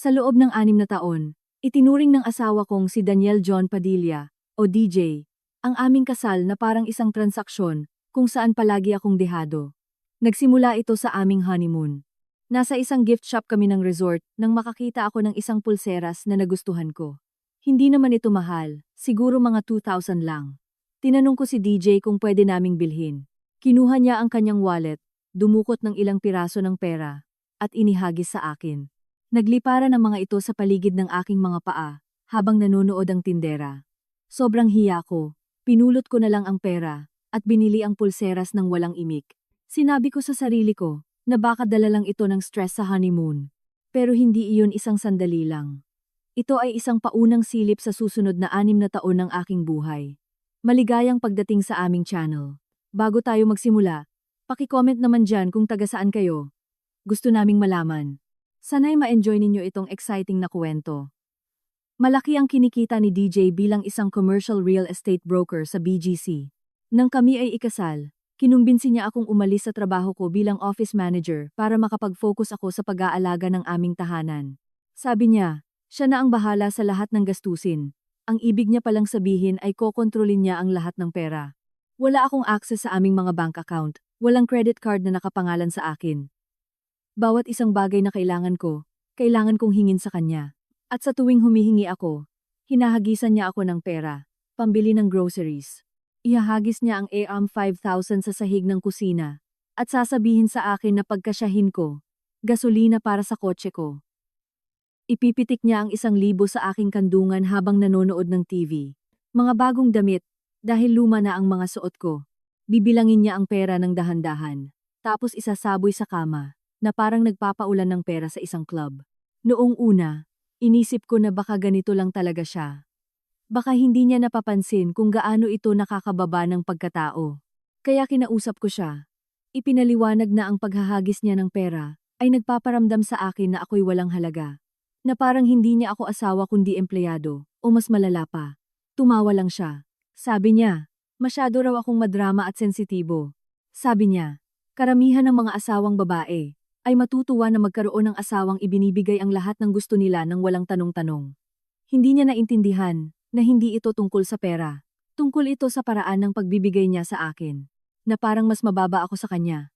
Sa loob ng 6 na taon, itinuring ng asawa kong si Daniel John Padilla, o DJ, ang aming kasal na parang isang transaksyon kung saan palagi akong dehado. Nagsimula ito sa aming honeymoon. Nasa isang gift shop kami ng resort nang makakita ako ng isang pulseras na nagustuhan ko. Hindi naman ito mahal, siguro mga 2,000 lang. Tinanong ko si DJ kung pwede naming bilhin. Kinuha niya ang kanyang wallet, dumukot ng ilang piraso ng pera, at inihagis sa akin. Nagliparan ang mga ito sa paligid ng aking mga paa habang nanonood ang tindera. Sobrang hiya ko, pinulot ko na lang ang pera at binili ang pulseras ng walang imik. Sinabi ko sa sarili ko na baka dala lang ito ng stress sa honeymoon. Pero hindi iyon isang sandali lang. Ito ay isang paunang silip sa susunod na 6 na taon ng aking buhay. Maligayang pagdating sa aming channel. Bago tayo magsimula, paki-comment naman dyan kung taga saan kayo. Gusto naming malaman. Sana'y ma-enjoy ninyo itong exciting na kwento. Malaki ang kinikita ni DJ bilang isang commercial real estate broker sa BGC. Nang kami ay ikasal, kinumbinsi niya akong umalis sa trabaho ko bilang office manager para makapag-focus ako sa pag-aalaga ng aming tahanan. Sabi niya, siya na ang bahala sa lahat ng gastusin. Ang ibig niya palang sabihin ay kokontrolin niya ang lahat ng pera. Wala akong access sa aming mga bank account, walang credit card na nakapangalan sa akin. Bawat isang bagay na kailangan kong hingin sa kanya. At sa tuwing humihingi ako, hinahagisan niya ako ng pera, pambili ng groceries. Ihahagis niya ang 5,000 sa sahig ng kusina, at sasabihin sa akin na pagkasyahin ko, gasolina para sa kotse ko. Ipipitik niya ang 1,000 sa aking kandungan habang nanonood ng TV. Mga bagong damit, dahil luma na ang mga suot ko. Bibilangin niya ang pera ng dahan-dahan, tapos isasaboy sa kama, na parang nagpapaulan ng pera sa isang club. Noong una, inisip ko na baka ganito lang talaga siya. Baka hindi niya napapansin kung gaano ito nakakababa ng pagkatao. Kaya kinausap ko siya. Ipinaliwanag na ang paghahagis niya ng pera ay nagpaparamdam sa akin na ako'y walang halaga. Na parang hindi niya ako asawa kundi empleyado, o mas malala pa. Tumawa lang siya. Sabi niya, masyado raw akong madrama at sensitibo. Sabi niya, karamihan ng mga asawang babae ay matutuwa na magkaroon ng asawang ibinibigay ang lahat ng gusto nila nang walang tanong-tanong. Hindi niya naintindihan na hindi ito tungkol sa pera. Tungkol ito sa paraan ng pagbibigay niya sa akin. Na parang mas mababa ako sa kanya.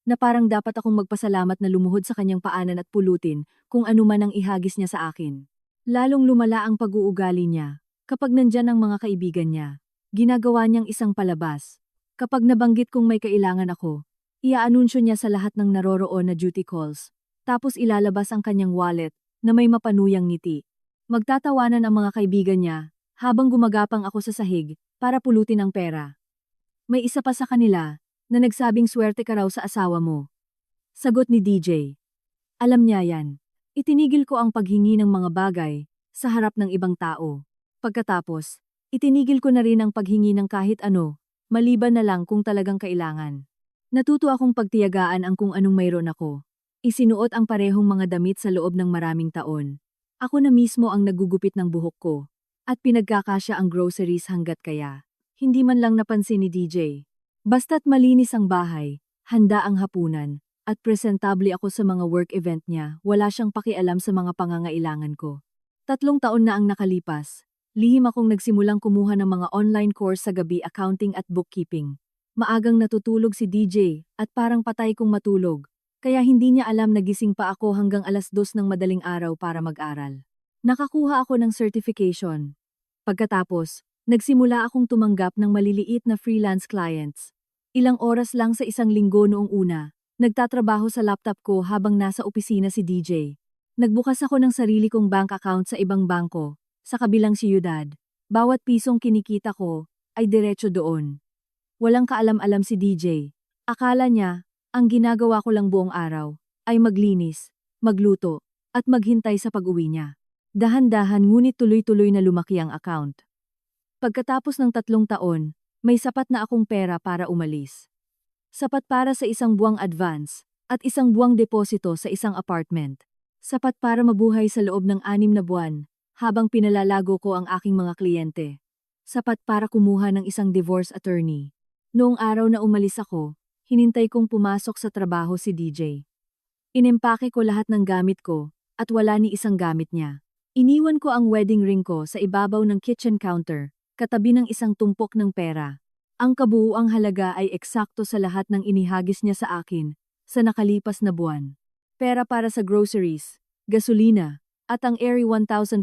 Na parang dapat akong magpasalamat na lumuhod sa kanyang paanan at pulutin kung ano man ang ihagis niya sa akin. Lalong lumala ang pag-uugali niya kapag nandyan ang mga kaibigan niya. Ginagawa niyang isang palabas. Kapag nabanggit kong may kailangan ako, iaanunsyo niya sa lahat ng naroroon na duty calls. Tapos ilalabas ang kanyang wallet na may mapanuyang ngiti. Magtatawanan ang mga kaibigan niya habang gumagapang ako sa sahig para pulutin ang pera. May isa pa sa kanila na nagsabing swerte ka raw sa asawa mo. Sagot ni DJ. Alam niya yan. Itinigil ko ang paghingi ng mga bagay sa harap ng ibang tao. Pagkatapos, itinigil ko na rin ang paghingi ng kahit ano, maliban na lang kung talagang kailangan. Natuto akong pagtiyagaan ang kung anong mayroon ako. Isinuot ang parehong mga damit sa loob ng maraming taon. Ako na mismo ang nagugupit ng buhok ko. At pinagkakasya ang groceries hanggat kaya. Hindi man lang napansin ni DJ. Basta't malinis ang bahay, handa ang hapunan, at presentable ako sa mga work event niya, wala siyang pakialam sa mga pangangailangan ko. 3 taon na ang nakalipas. Lihim akong nagsimulang kumuha ng mga online course sa gabi, accounting at bookkeeping. Maagang natutulog si DJ at parang patay kong matulog, kaya hindi niya alam na gising pa ako hanggang 2:00 ng madaling araw para mag-aral. Nakakuha ako ng certification. Pagkatapos, nagsimula akong tumanggap ng maliliit na freelance clients. Ilang oras lang sa 1 linggo noong una, nagtatrabaho sa laptop ko habang nasa opisina si DJ. Nagbukas ako ng sarili kong bank account sa ibang bangko, sa kabilang siyudad. Bawat pisong kinikita ko ay diretso doon. Walang kaalam-alam si DJ. Akala niya, ang ginagawa ko lang buong araw ay maglinis, magluto, at maghintay sa pag-uwi niya. Dahan-dahan ngunit tuloy-tuloy na lumaki ang account. Pagkatapos ng 3 taon, may sapat na akong pera para umalis. Sapat para sa 1 buwang advance at 1 buwang deposito sa isang apartment. Sapat para mabuhay sa loob ng 6 na buwan habang pinalalago ko ang aking mga kliyente. Sapat para kumuha ng isang divorce attorney. Noong araw na umalis ako, hinintay kong pumasok sa trabaho si DJ. Inimpake ko lahat ng gamit ko at wala ni isang gamit niya. Iniwan ko ang wedding ring ko sa ibabaw ng kitchen counter, katabi ng isang tumpok ng pera. Ang kabuuang halaga ay eksakto sa lahat ng inihagis niya sa akin sa nakalipas na buwan. Pera para sa groceries, gasolina, at ang Airy 1,500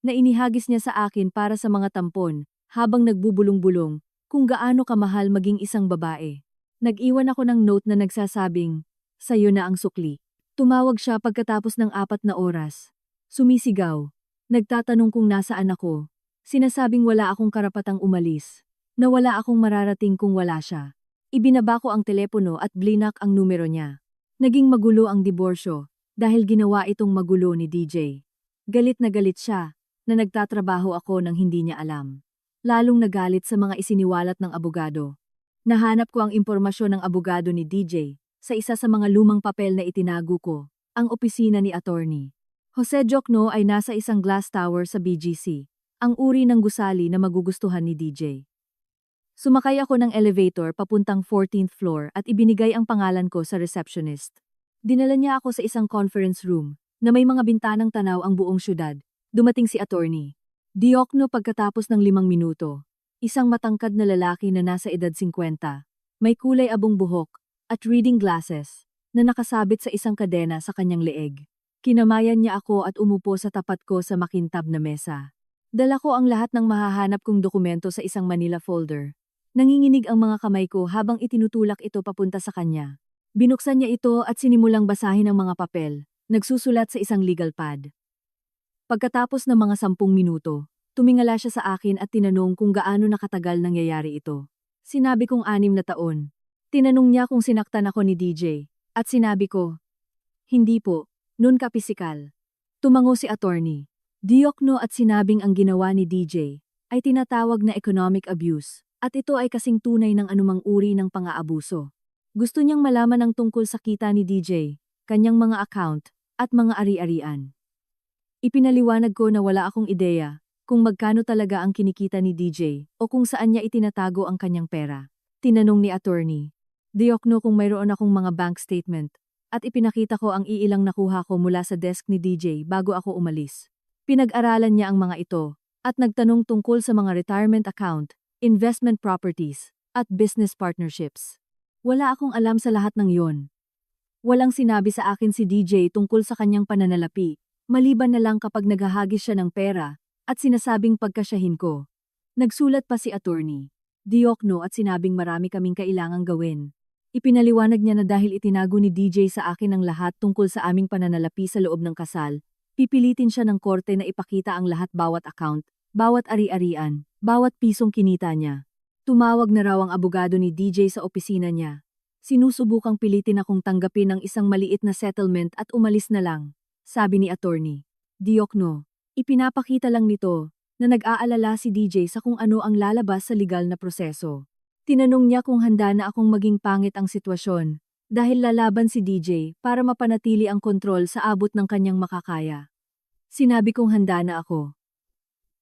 na inihagis niya sa akin para sa mga tampon habang nagbubulong-bulong kung gaano kamahal maging isang babae. Nag-iwan ako ng note na nagsasabing, "Sa'yo na ang sukli." Tumawag siya pagkatapos ng 4 na oras. Sumisigaw. Nagtatanong kung nasaan ako. Sinasabing wala akong karapatang umalis. Na wala akong mararating kung wala siya. Ibinaba ko ang telepono at blinak ang numero niya. Naging magulo ang diborsyo dahil ginawa itong magulo ni DJ. Galit na galit siya na nagtatrabaho ako nang hindi niya alam. Lalong nagalit sa mga isiniwalat ng abogado. Nahanap ko ang impormasyon ng abogado ni DJ sa isa sa mga lumang papel na itinago ko, ang opisina ni attorney. Jose Jokno ay nasa isang glass tower sa BGC, ang uri ng gusali na magugustuhan ni DJ. Sumakay ako ng elevator papuntang 14th floor at ibinigay ang pangalan ko sa receptionist. Dinala niya ako sa isang conference room na may mga bintanang tanaw ang buong syudad. Dumating si attorney Diokno pagkatapos ng 5 minuto. Isang matangkad na lalaki na nasa edad 50, may kulay abong buhok at reading glasses na nakasabit sa isang kadena sa kanyang leeg. Kinamayan niya ako at umupo sa tapat ko sa makintab na mesa. Dala ko ang lahat ng mahahanap kong dokumento sa isang Manila folder. Nanginginig ang mga kamay ko habang itinutulak ito papunta sa kanya. Binuksan niya ito at sinimulang basahin ang mga papel, nagsusulat sa isang legal pad. Pagkatapos ng mga 10 minuto, tumingala siya sa akin at tinanong kung gaano nakatagal nangyayari ito. Sinabi kong 6 na taon. Tinanong niya kung sinaktan ako ni DJ, at sinabi ko, "Hindi po, nun ka pisikal." Tumango si attorney Diokno at sinabing ang ginawa ni DJ ay tinatawag na economic abuse. At ito ay kasing tunay ng anumang uri ng pang-aabuso. Gusto niyang malaman ang tungkol sa kita ni DJ, kanyang mga account, at mga ari-arian. Ipinaliwanag ko na wala akong ideya kung magkano talaga ang kinikita ni DJ o kung saan niya itinatago ang kanyang pera. Tinanong ni attorney Diokno kung mayroon akong mga bank statement at ipinakita ko ang iilang nakuha ko mula sa desk ni DJ bago ako umalis. Pinag-aralan niya ang mga ito at nagtanong tungkol sa mga retirement account, investment properties, at business partnerships. Wala akong alam sa lahat ng yon. Walang sinabi sa akin si DJ tungkol sa kanyang pananalapi, maliban na lang kapag naghahagis siya ng pera, at sinasabing pagkasyahin ko. Nagsulat pa si attorney Diokno at sinabing marami kaming kailangang gawin. Ipinaliwanag niya na dahil itinago ni DJ sa akin ang lahat tungkol sa aming pananalapi sa loob ng kasal, pipilitin siya ng korte na ipakita ang lahat bawat account, bawat ari-arian, bawat pisong kinita niya. Tumawag na raw ang abogado ni DJ sa opisina niya. Sinusubukang pilitin akong tanggapin ang isang maliit na settlement at umalis na lang, sabi ni attorney Diokno. Ipinapakita lang nito na nag-aalala si DJ sa kung ano ang lalabas sa legal na proseso. Tinanong niya kung handa na akong maging pangit ang sitwasyon dahil lalaban si DJ para mapanatili ang kontrol sa abot ng kanyang makakaya. Sinabi kong handa na ako.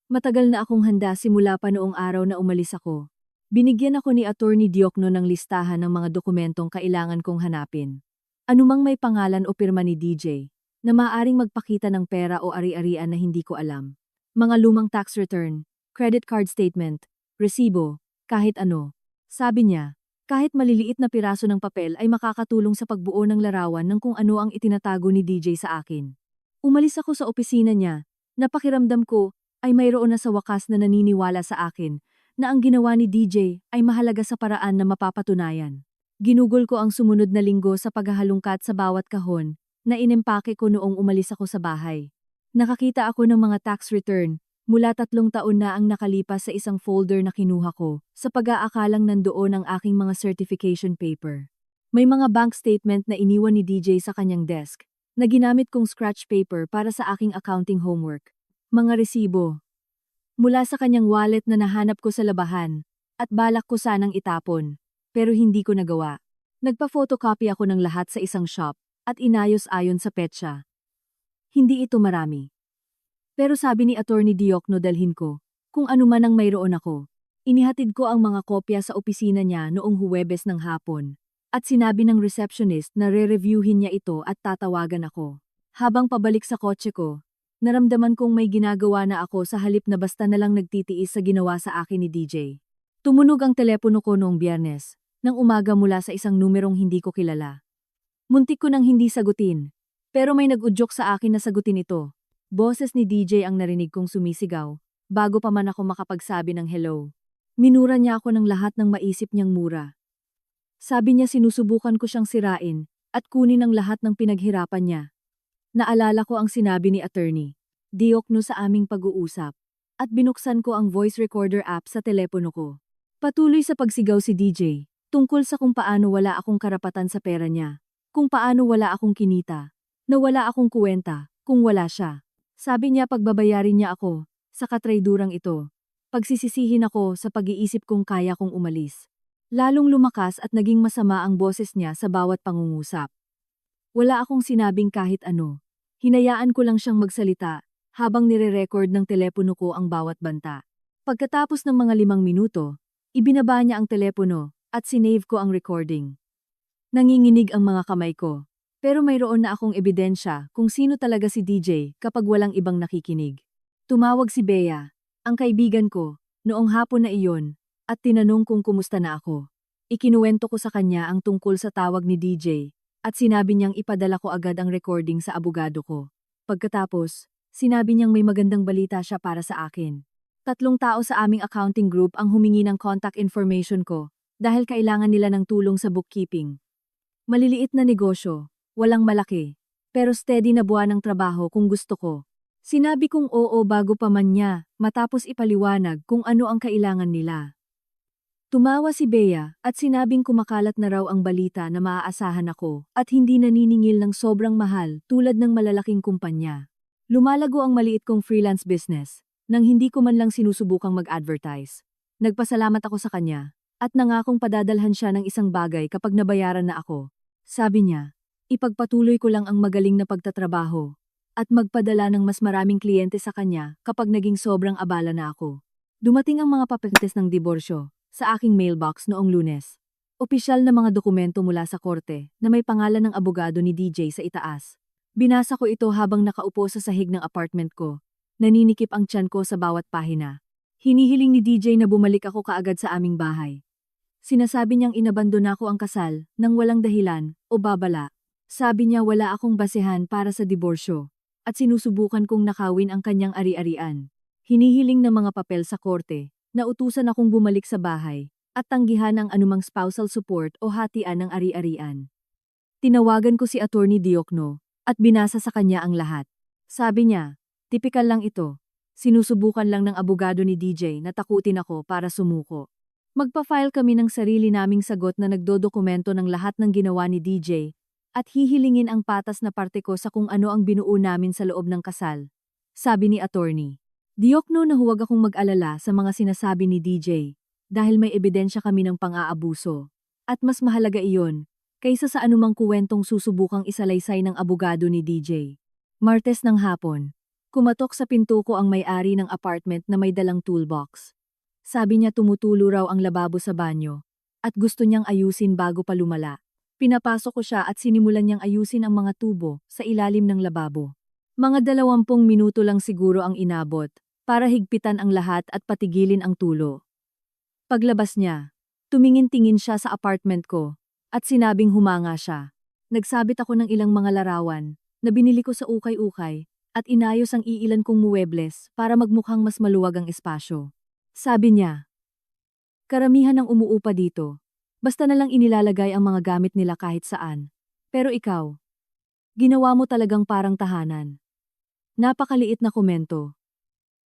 Matagal na akong handa simula pa noong araw na umalis ako. Binigyan ako ni attorney Diokno ng listahan ng mga dokumentong kailangan kong hanapin. Anumang may pangalan o pirma ni DJ, na maaaring magpakita ng pera o ari-arian na hindi ko alam. Mga lumang tax return, credit card statement, resibo, kahit ano. Sabi niya, kahit maliliit na piraso ng papel ay makakatulong sa pagbuo ng larawan ng kung ano ang itinatago ni DJ sa akin. Umalis ako sa opisina niya, napakiramdam ko, ay mayroon na sa wakas na naniniwala sa akin na ang ginawa ni DJ ay mahalaga sa paraan na mapapatunayan. Ginugol ko ang sumunod na linggo sa paghahalungkat sa bawat kahon na inimpake ko noong umalis ako sa bahay. Nakakita ako ng mga tax return mula 3 taon na ang nakalipas sa isang folder na kinuha ko sa pag-aakalang nandoon ang aking mga certification paper. May mga bank statement na iniwan ni DJ sa kanyang desk na ginamit kong scratch paper para sa aking accounting homework. Mga resibo. Mula sa kanyang wallet na nahanap ko sa labahan, at balak ko sanang itapon, pero hindi ko nagawa. Nagpa-photocopy ako ng lahat sa isang shop, at inayos ayon sa petsa. Hindi ito marami. Pero sabi ni attorney Diokno dalhin ko, kung ano man ang mayroon ako. Inihatid ko ang mga kopya sa opisina niya noong Huwebes ng hapon, at sinabi ng receptionist na re-reviewin niya ito at tatawagan ako. Habang pabalik sa kotse ko, naramdaman kong may ginagawa na ako sa halip na basta na lang nagtitiis sa ginawa sa akin ni DJ. Tumunog ang telepono ko noong Biyernes, nang umaga mula sa isang numerong hindi ko kilala. Muntik ko nang hindi sagutin, pero may nag-udyok sa akin na sagutin ito. Boses ni DJ ang narinig kong sumisigaw, bago pa man ako makapagsabi ng hello. Minura niya ako ng lahat ng maisip niyang mura. Sabi niya sinusubukan ko siyang sirain, at kunin ang lahat ng pinaghirapan niya. Naalala ko ang sinabi ni attorney Diokno sa aming pag-uusap, at binuksan ko ang voice recorder app sa telepono ko. Patuloy sa pagsigaw si DJ, tungkol sa kung paano wala akong karapatan sa pera niya, kung paano wala akong kinita, na wala akong kuwenta, kung wala siya. Sabi niya pagbabayarin niya ako, sa katraidurang ito. Pagsisisihin ako sa pag-iisip kong kaya kong umalis. Lalong lumakas at naging masama ang boses niya sa bawat pangungusap. Wala akong sinabing kahit ano. Hinayaan ko lang siyang magsalita, habang nire-record ng telepono ko ang bawat banta. Pagkatapos ng mga 5 minuto, ibinaba niya ang telepono, at sinave ko ang recording. Nanginginig ang mga kamay ko. Pero mayroon na akong ebidensya kung sino talaga si DJ kapag walang ibang nakikinig. Tumawag si Bea, ang kaibigan ko, noong hapon na iyon, at tinanong kung kumusta na ako. Ikinuwento ko sa kanya ang tungkol sa tawag ni DJ, at sinabi niyang ipadala ko agad ang recording sa abogado ko. Pagkatapos, sinabi niyang may magandang balita siya para sa akin. 3 tao sa aming accounting group ang humingi ng contact information ko dahil kailangan nila ng tulong sa bookkeeping. Maliliit na negosyo, walang malaki, pero steady na buwan ng trabaho kung gusto ko. Sinabi kong oo bago pa man niya, matapos ipaliwanag kung ano ang kailangan nila. Tumawa si Bea at sinabing kumakalat na raw ang balita na maaasahan ako at hindi naniningil ng sobrang mahal tulad ng malalaking kumpanya. Lumalago ang maliit kong freelance business nang hindi ko man lang sinusubukang mag-advertise. Nagpasalamat ako sa kanya at nangakong padadalhan siya ng isang bagay kapag nabayaran na ako. Sabi niya, ipagpatuloy ko lang ang magaling na pagtatrabaho at magpadala ng mas maraming kliyente sa kanya kapag naging sobrang abala na ako. Dumating ang mga papeles ng diborsyo sa aking mailbox noong Lunes. Opisyal na mga dokumento mula sa korte na may pangalan ng abogado ni DJ sa itaas. Binasa ko ito habang nakaupo sa sahig ng apartment ko. Naninikip ang tiyan ko sa bawat pahina. Hinihiling ni DJ na bumalik ako kaagad sa aming bahay. Sinasabi niyang inabandona ko ang kasal nang walang dahilan o babala. Sabi niya wala akong basehan para sa diborsyo at sinusubukan kong nakawin ang kanyang ari-arian. Hinihiling ng mga papel sa korte na utusan akong bumalik sa bahay at tanggihan ang anumang spousal support o hatian ng ari-arian. Tinawagan ko si Attorney Diokno at binasa sa kanya ang lahat. Sabi niya, tipikal lang ito. Sinusubukan lang ng abogado ni DJ na takutin ako para sumuko. Magpa-file kami ng sarili naming sagot na nagdodokumento ng lahat ng ginawa ni DJ at hihilingin ang patas na parte ko sa kung ano ang binuo namin sa loob ng kasal. Sabi ni attorney Diokno na huwag akong mag-alala sa mga sinasabi ni DJ dahil may ebidensya kami ng pang-aabuso. At mas mahalaga iyon kaysa sa anumang kuwentong susubukang isalaysay ng abogado ni DJ. Martes ng hapon, kumatok sa pinto ko ang may-ari ng apartment na may dalang toolbox. Sabi niya tumutulo raw ang lababo sa banyo at gusto niyang ayusin bago pa lumala. Pinapasok ko siya at sinimulan niyang ayusin ang mga tubo sa ilalim ng lababo. Mga 20 minuto lang siguro ang inabot para higpitan ang lahat at patigilin ang tulo. Paglabas niya, tumingin-tingin siya sa apartment ko at sinabing humanga siya. Nagsabit ako ng ilang mga larawan na binili ko sa ukay-ukay at inayos ang iilan kong muwebles para magmukhang mas maluwag ang espasyo. Sabi niya, karamihan ng umuupa dito. Basta na lang inilalagay ang mga gamit nila kahit saan. Pero ikaw, ginawa mo talagang parang tahanan. Napakaliit na komento.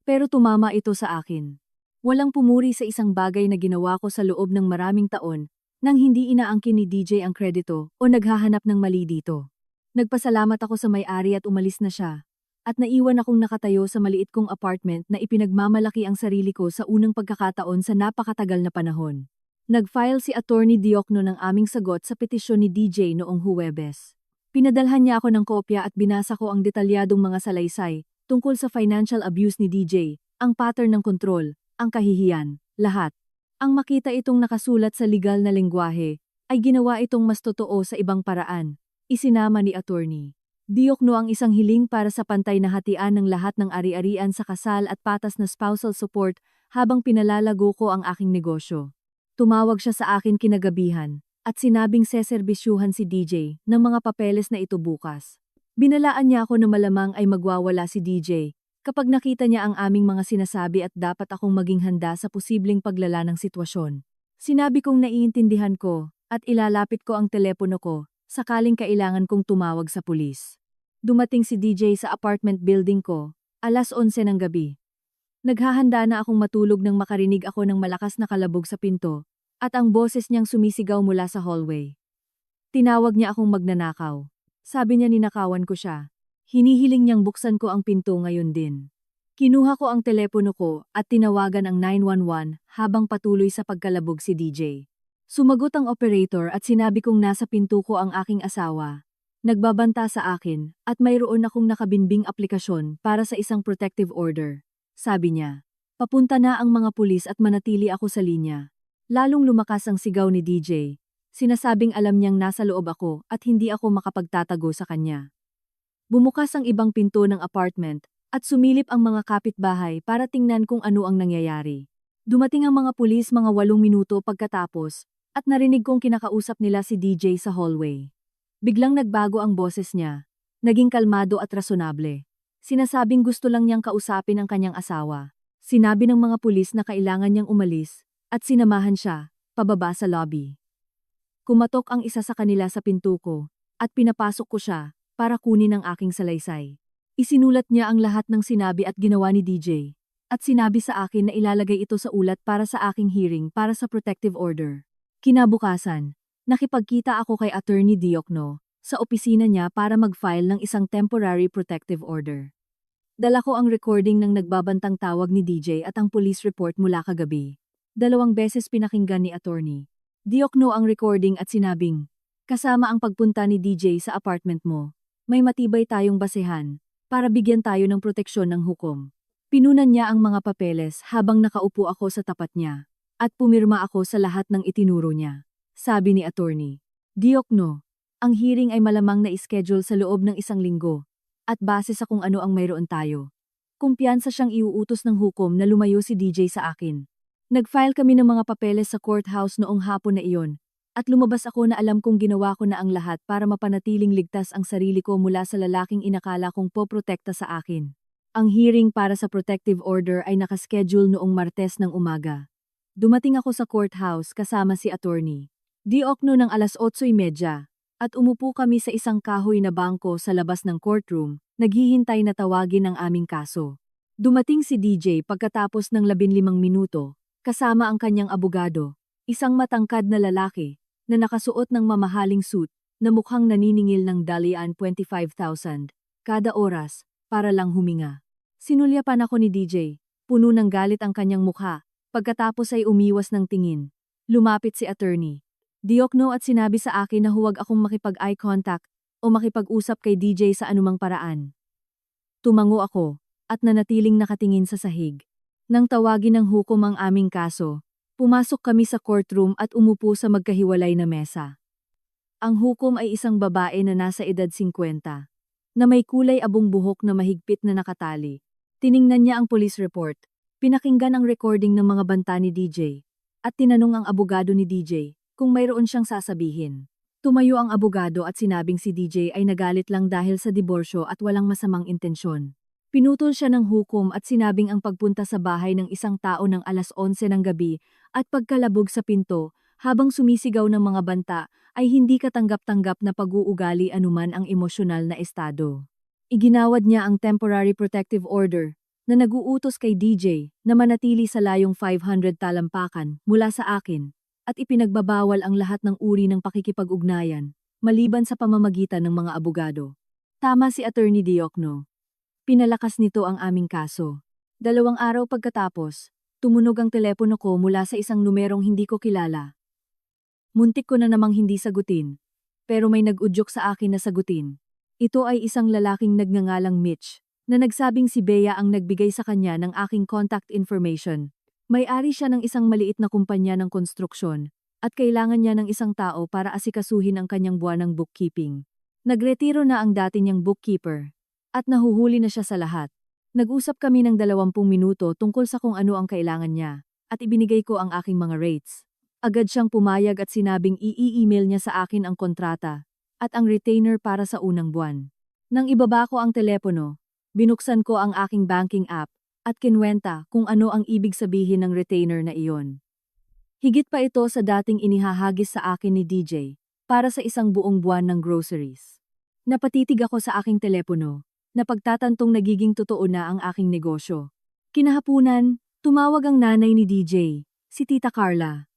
Pero tumama ito sa akin. Walang pumuri sa isang bagay na ginawa ko sa loob ng maraming taon nang hindi inaangkin ni DJ ang kredito o naghahanap ng mali dito. Nagpasalamat ako sa may-ari at umalis na siya. At naiwan akong nakatayo sa maliit kong apartment na ipinagmamalaki ang sarili ko sa unang pagkakataon sa napakatagal na panahon. Nag-file si Attorney Diokno ng aming sagot sa petisyon ni DJ noong Huwebes. Pinadalhan niya ako ng kopya at binasa ko ang detalyadong mga salaysay tungkol sa financial abuse ni DJ, ang pattern ng kontrol, ang kahihiyan, lahat. Ang makita itong nakasulat sa legal na lengguwahe ay ginawa itong mas totoo sa ibang paraan, isinama ni Attorney Diokno ang isang hiling para sa pantay na hatian ng lahat ng ari-arian sa kasal at patas na spousal support habang pinalalago ko ang aking negosyo. Tumawag siya sa akin kinagabihan at sinabing seserbisyuhan si DJ ng mga papeles na ito bukas. Binalaan niya ako na malamang ay magwawala si DJ kapag nakita niya ang aming mga sinasabi at dapat akong maging handa sa posibleng paglala ng sitwasyon. Sinabi kong naiintindihan ko at ilalapit ko ang telepono ko sakaling kailangan kong tumawag sa pulis. Dumating si DJ sa apartment building ko, 11:00 ng gabi. Naghahanda na akong matulog nang makarinig ako ng malakas na kalabog sa pinto, at ang boses niyang sumisigaw mula sa hallway. Tinawag niya akong magnanakaw. Sabi niya ninakawan ko siya. Hinihiling niyang buksan ko ang pinto ngayon din. Kinuha ko ang telepono ko at tinawagan ang 911 habang patuloy sa pagkalabog si DJ. Sumagot ang operator at sinabi kong nasa pinto ko ang aking asawa. Nagbabanta sa akin at mayroon akong nakabinbing aplikasyon para sa isang protective order. Sabi niya, papunta na ang mga pulis at manatili ako sa linya. Lalong lumakas ang sigaw ni DJ. Sinasabing alam niyang nasa loob ako at hindi ako makapagtatago sa kanya. Bumukas ang ibang pinto ng apartment at sumilip ang mga kapitbahay para tingnan kung ano ang nangyayari. Dumating ang mga pulis mga 8 minuto pagkatapos at narinig kong kinakausap nila si DJ sa hallway. Biglang nagbago ang boses niya. Naging kalmado at rasonable. Sinasabing gusto lang niyang kausapin ang kanyang asawa. Sinabi ng mga pulis na kailangan niyang umalis at sinamahan siya pababa sa lobby. Kumatok ang isa sa kanila sa pinto ko at pinapasok ko siya para kunin ang aking salaysay. Isinulat niya ang lahat ng sinabi at ginawa ni DJ at sinabi sa akin na ilalagay ito sa ulat para sa aking hearing para sa protective order. Kinabukasan, nakipagkita ako kay Attorney Diokno sa opisina niya para mag-file ng isang temporary protective order. Dala ko ang recording ng nagbabantang tawag ni DJ at ang police report mula kagabi. 2 beses pinakinggan ni Attorney Diokno ang recording at sinabing, kasama ang pagpunta ni DJ sa apartment mo, may matibay tayong basehan para bigyan tayo ng proteksyon ng hukom. Pinunan niya ang mga papeles habang nakaupo ako sa tapat niya at pumirma ako sa lahat ng itinuro niya. Sabi ni Attorney Diokno, ang hearing ay malamang na ischedule sa loob ng 1 linggo at base sa kung ano ang mayroon tayo. Kumpiyansa siyang iuutos ng hukom na lumayo si DJ sa akin. Nag-file kami ng mga papeles sa courthouse noong hapon na iyon at lumabas ako na alam kong ginawa ko na ang lahat para mapanatiling ligtas ang sarili ko mula sa lalaking inakala kong poprotekta sa akin. Ang hearing para sa protective order ay nakaschedule noong Martes ng umaga. Dumating ako sa courthouse kasama si Attorney Diokno ng 8:30 at umupo kami sa isang kahoy na bangko sa labas ng courtroom, naghihintay na tawagin ang aming kaso. Dumating si DJ pagkatapos ng 15 minuto, kasama ang kanyang abogado, isang matangkad na lalaki na nakasuot ng mamahaling suit na mukhang naniningil ng dalian 25,000 kada oras para lang huminga. Sinulyapan ako ni DJ, puno ng galit ang kanyang mukha. Pagkatapos ay umiwas ng tingin. Lumapit si Attorney Diokno at sinabi sa akin na huwag akong makipag-eye contact o makipag-usap kay DJ sa anumang paraan. Tumango ako at nanatiling nakatingin sa sahig. Nang tawagin ng hukom ang aming kaso, pumasok kami sa courtroom at umupo sa magkahiwalay na mesa. Ang hukom ay isang babae na nasa edad 50, na may kulay abong buhok na mahigpit na nakatali. Tiningnan niya ang police report. Pinakinggan ang recording ng mga banta ni DJ at tinanong ang abogado ni DJ kung mayroon siyang sasabihin. Tumayo ang abogado at sinabing si DJ ay nagalit lang dahil sa diborsyo at walang masamang intensyon. Pinutol siya ng hukom at sinabing ang pagpunta sa bahay ng isang tao ng 11:00 ng gabi at pagkalabog sa pinto habang sumisigaw ng mga banta ay hindi katanggap-tanggap na pag-uugali anuman ang emosyonal na estado. Iginawad niya ang temporary protective order na nag-uutos kay DJ na manatili sa layong 500 talampakan mula sa akin at ipinagbabawal ang lahat ng uri ng pakikipag-ugnayan maliban sa pamamagitan ng mga abogado. Tama si Attorney Diokno. Pinalakas nito ang aming kaso. 2 araw pagkatapos, tumunog ang telepono ko mula sa isang numerong hindi ko kilala. Muntik ko na namang hindi sagutin, pero may nag-udyok sa akin na sagutin. Ito ay isang lalaking nagngangalang Mitch, na nagsabing si Bea ang nagbigay sa kanya ng aking contact information. May-ari siya ng isang maliit na kumpanya ng konstruksyon, at kailangan niya ng isang tao para asikasuhin ang kanyang buwanang bookkeeping. Nagretiro na ang dati niyang bookkeeper. At nahuhuli na siya sa lahat. Nag-usap kami ng 20 minuto tungkol sa kung ano ang kailangan niya, at ibinigay ko ang aking mga rates. Agad siyang pumayag at sinabing i-email niya sa akin ang kontrata, at ang retainer para sa unang buwan. Nang ibaba ko ang telepono, binuksan ko ang aking banking app, at kinwenta kung ano ang ibig sabihin ng retainer na iyon. Higit pa ito sa dating inihahagis sa akin ni DJ, para sa isang buong buwan ng groceries. Napatitig ako sa aking telepono, na pagtatantong nagiging totoo na ang aking negosyo. Kinahapunan, tumawag ang nanay ni DJ, si Tita Carla.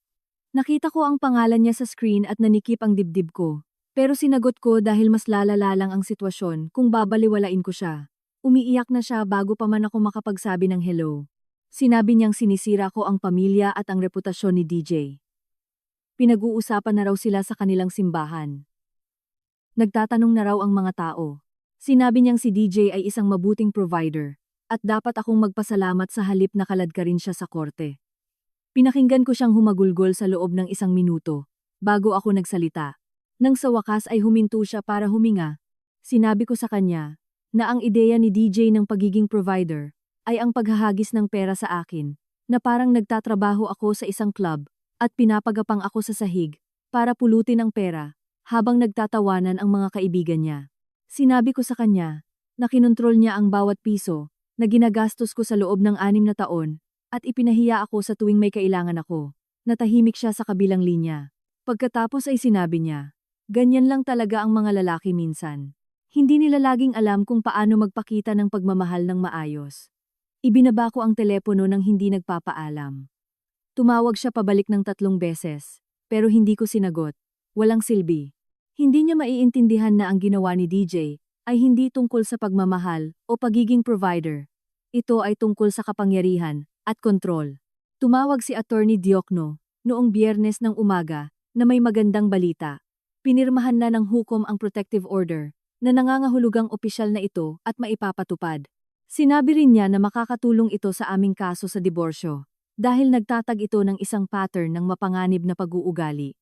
Nakita ko ang pangalan niya sa screen at nanikip ang dibdib ko. Pero sinagot ko dahil mas lalala lang ang sitwasyon kung babaliwalain ko siya. Umiiyak na siya bago pa man ako makapagsabi ng hello. Sinabi niyang sinisira ko ang pamilya at ang reputasyon ni DJ. Pinag-uusapan na raw sila sa kanilang simbahan. Nagtatanong na raw ang mga tao. Sinabi niyang si DJ ay isang mabuting provider, at dapat akong magpasalamat sa halip na kalad ka rin siya sa korte. Pinakinggan ko siyang humagulgol sa loob ng 1 minuto, bago ako nagsalita. Nang sa wakas ay huminto siya para huminga, sinabi ko sa kanya, na ang ideya ni DJ ng pagiging provider, ay ang paghahagis ng pera sa akin, na parang nagtatrabaho ako sa isang club, at pinapagapang ako sa sahig, para pulutin ang pera, habang nagtatawanan ang mga kaibigan niya. Sinabi ko sa kanya, na kinontrol niya ang bawat piso, na ginagastos ko sa loob ng 6 na taon, at ipinahiya ako sa tuwing may kailangan ako. Natahimik siya sa kabilang linya. Pagkatapos ay sinabi niya, ganyan lang talaga ang mga lalaki minsan. Hindi nila laging alam kung paano magpakita ng pagmamahal ng maayos. Ibinaba ko ang telepono nang hindi nagpapaalam. Tumawag siya pabalik ng 3 beses, pero hindi ko sinagot. Walang silbi. Hindi niya maiintindihan na ang ginawa ni DJ ay hindi tungkol sa pagmamahal o pagiging provider. Ito ay tungkol sa kapangyarihan at kontrol. Tumawag si Attorney Diokno noong Biyernes ng umaga na may magandang balita. Pinirmahan na ng hukom ang protective order na nangangahulugang opisyal na ito at maipapatupad. Sinabi rin niya na makakatulong ito sa aming kaso sa diborsyo dahil nagtatag ito ng isang pattern ng mapanganib na pag-uugali.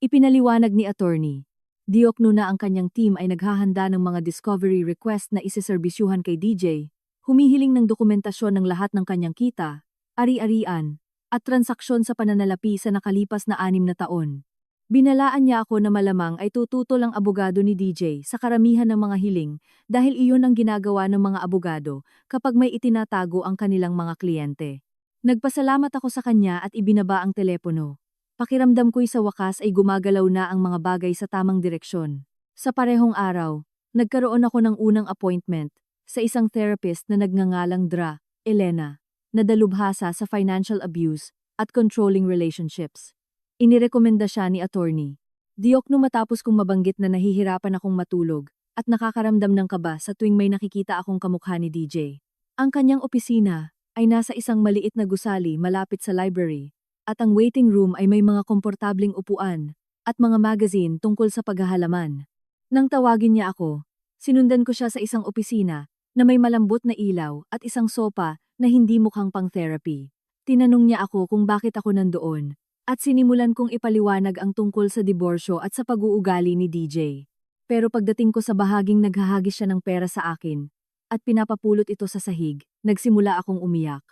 Ipinaliwanag ni Attorney Diokno na ang kanyang team ay naghahanda ng mga discovery request na isiserbisyuhan kay DJ, humihiling ng dokumentasyon ng lahat ng kanyang kita, ari-arian, at transaksyon sa pananalapi sa nakalipas na 6 na taon. Binalaan niya ako na malamang ay tututol ang abogado ni DJ sa karamihan ng mga hiling dahil iyon ang ginagawa ng mga abogado kapag may itinatago ang kanilang mga kliyente. Nagpasalamat ako sa kanya at ibinaba ang telepono. Pakiramdam ko'y sa wakas ay gumagalaw na ang mga bagay sa tamang direksyon. Sa parehong araw, nagkaroon ako ng unang appointment sa isang therapist na nagngangalang Dra. Elena, na dalubhasa sa financial abuse at controlling relationships. Inirekomenda siya ni Attorney Diokno matapos kong mabanggit na nahihirapan akong matulog at nakakaramdam ng kaba sa tuwing may nakikita akong kamukha ni DJ. Ang kanyang opisina ay nasa isang maliit na gusali malapit sa library. At ang waiting room ay may mga komportabling upuan at mga magazine tungkol sa paghahalaman. Nang tawagin niya ako, sinundan ko siya sa isang opisina na may malambot na ilaw at isang sopa na hindi mukhang pang-therapy. Tinanong niya ako kung bakit ako nandoon at sinimulan kong ipaliwanag ang tungkol sa diborsyo at sa pag-uugali ni DJ. Pero pagdating ko sa bahaging naghahagis siya ng pera sa akin at pinapapulot ito sa sahig, nagsimula akong umiyak.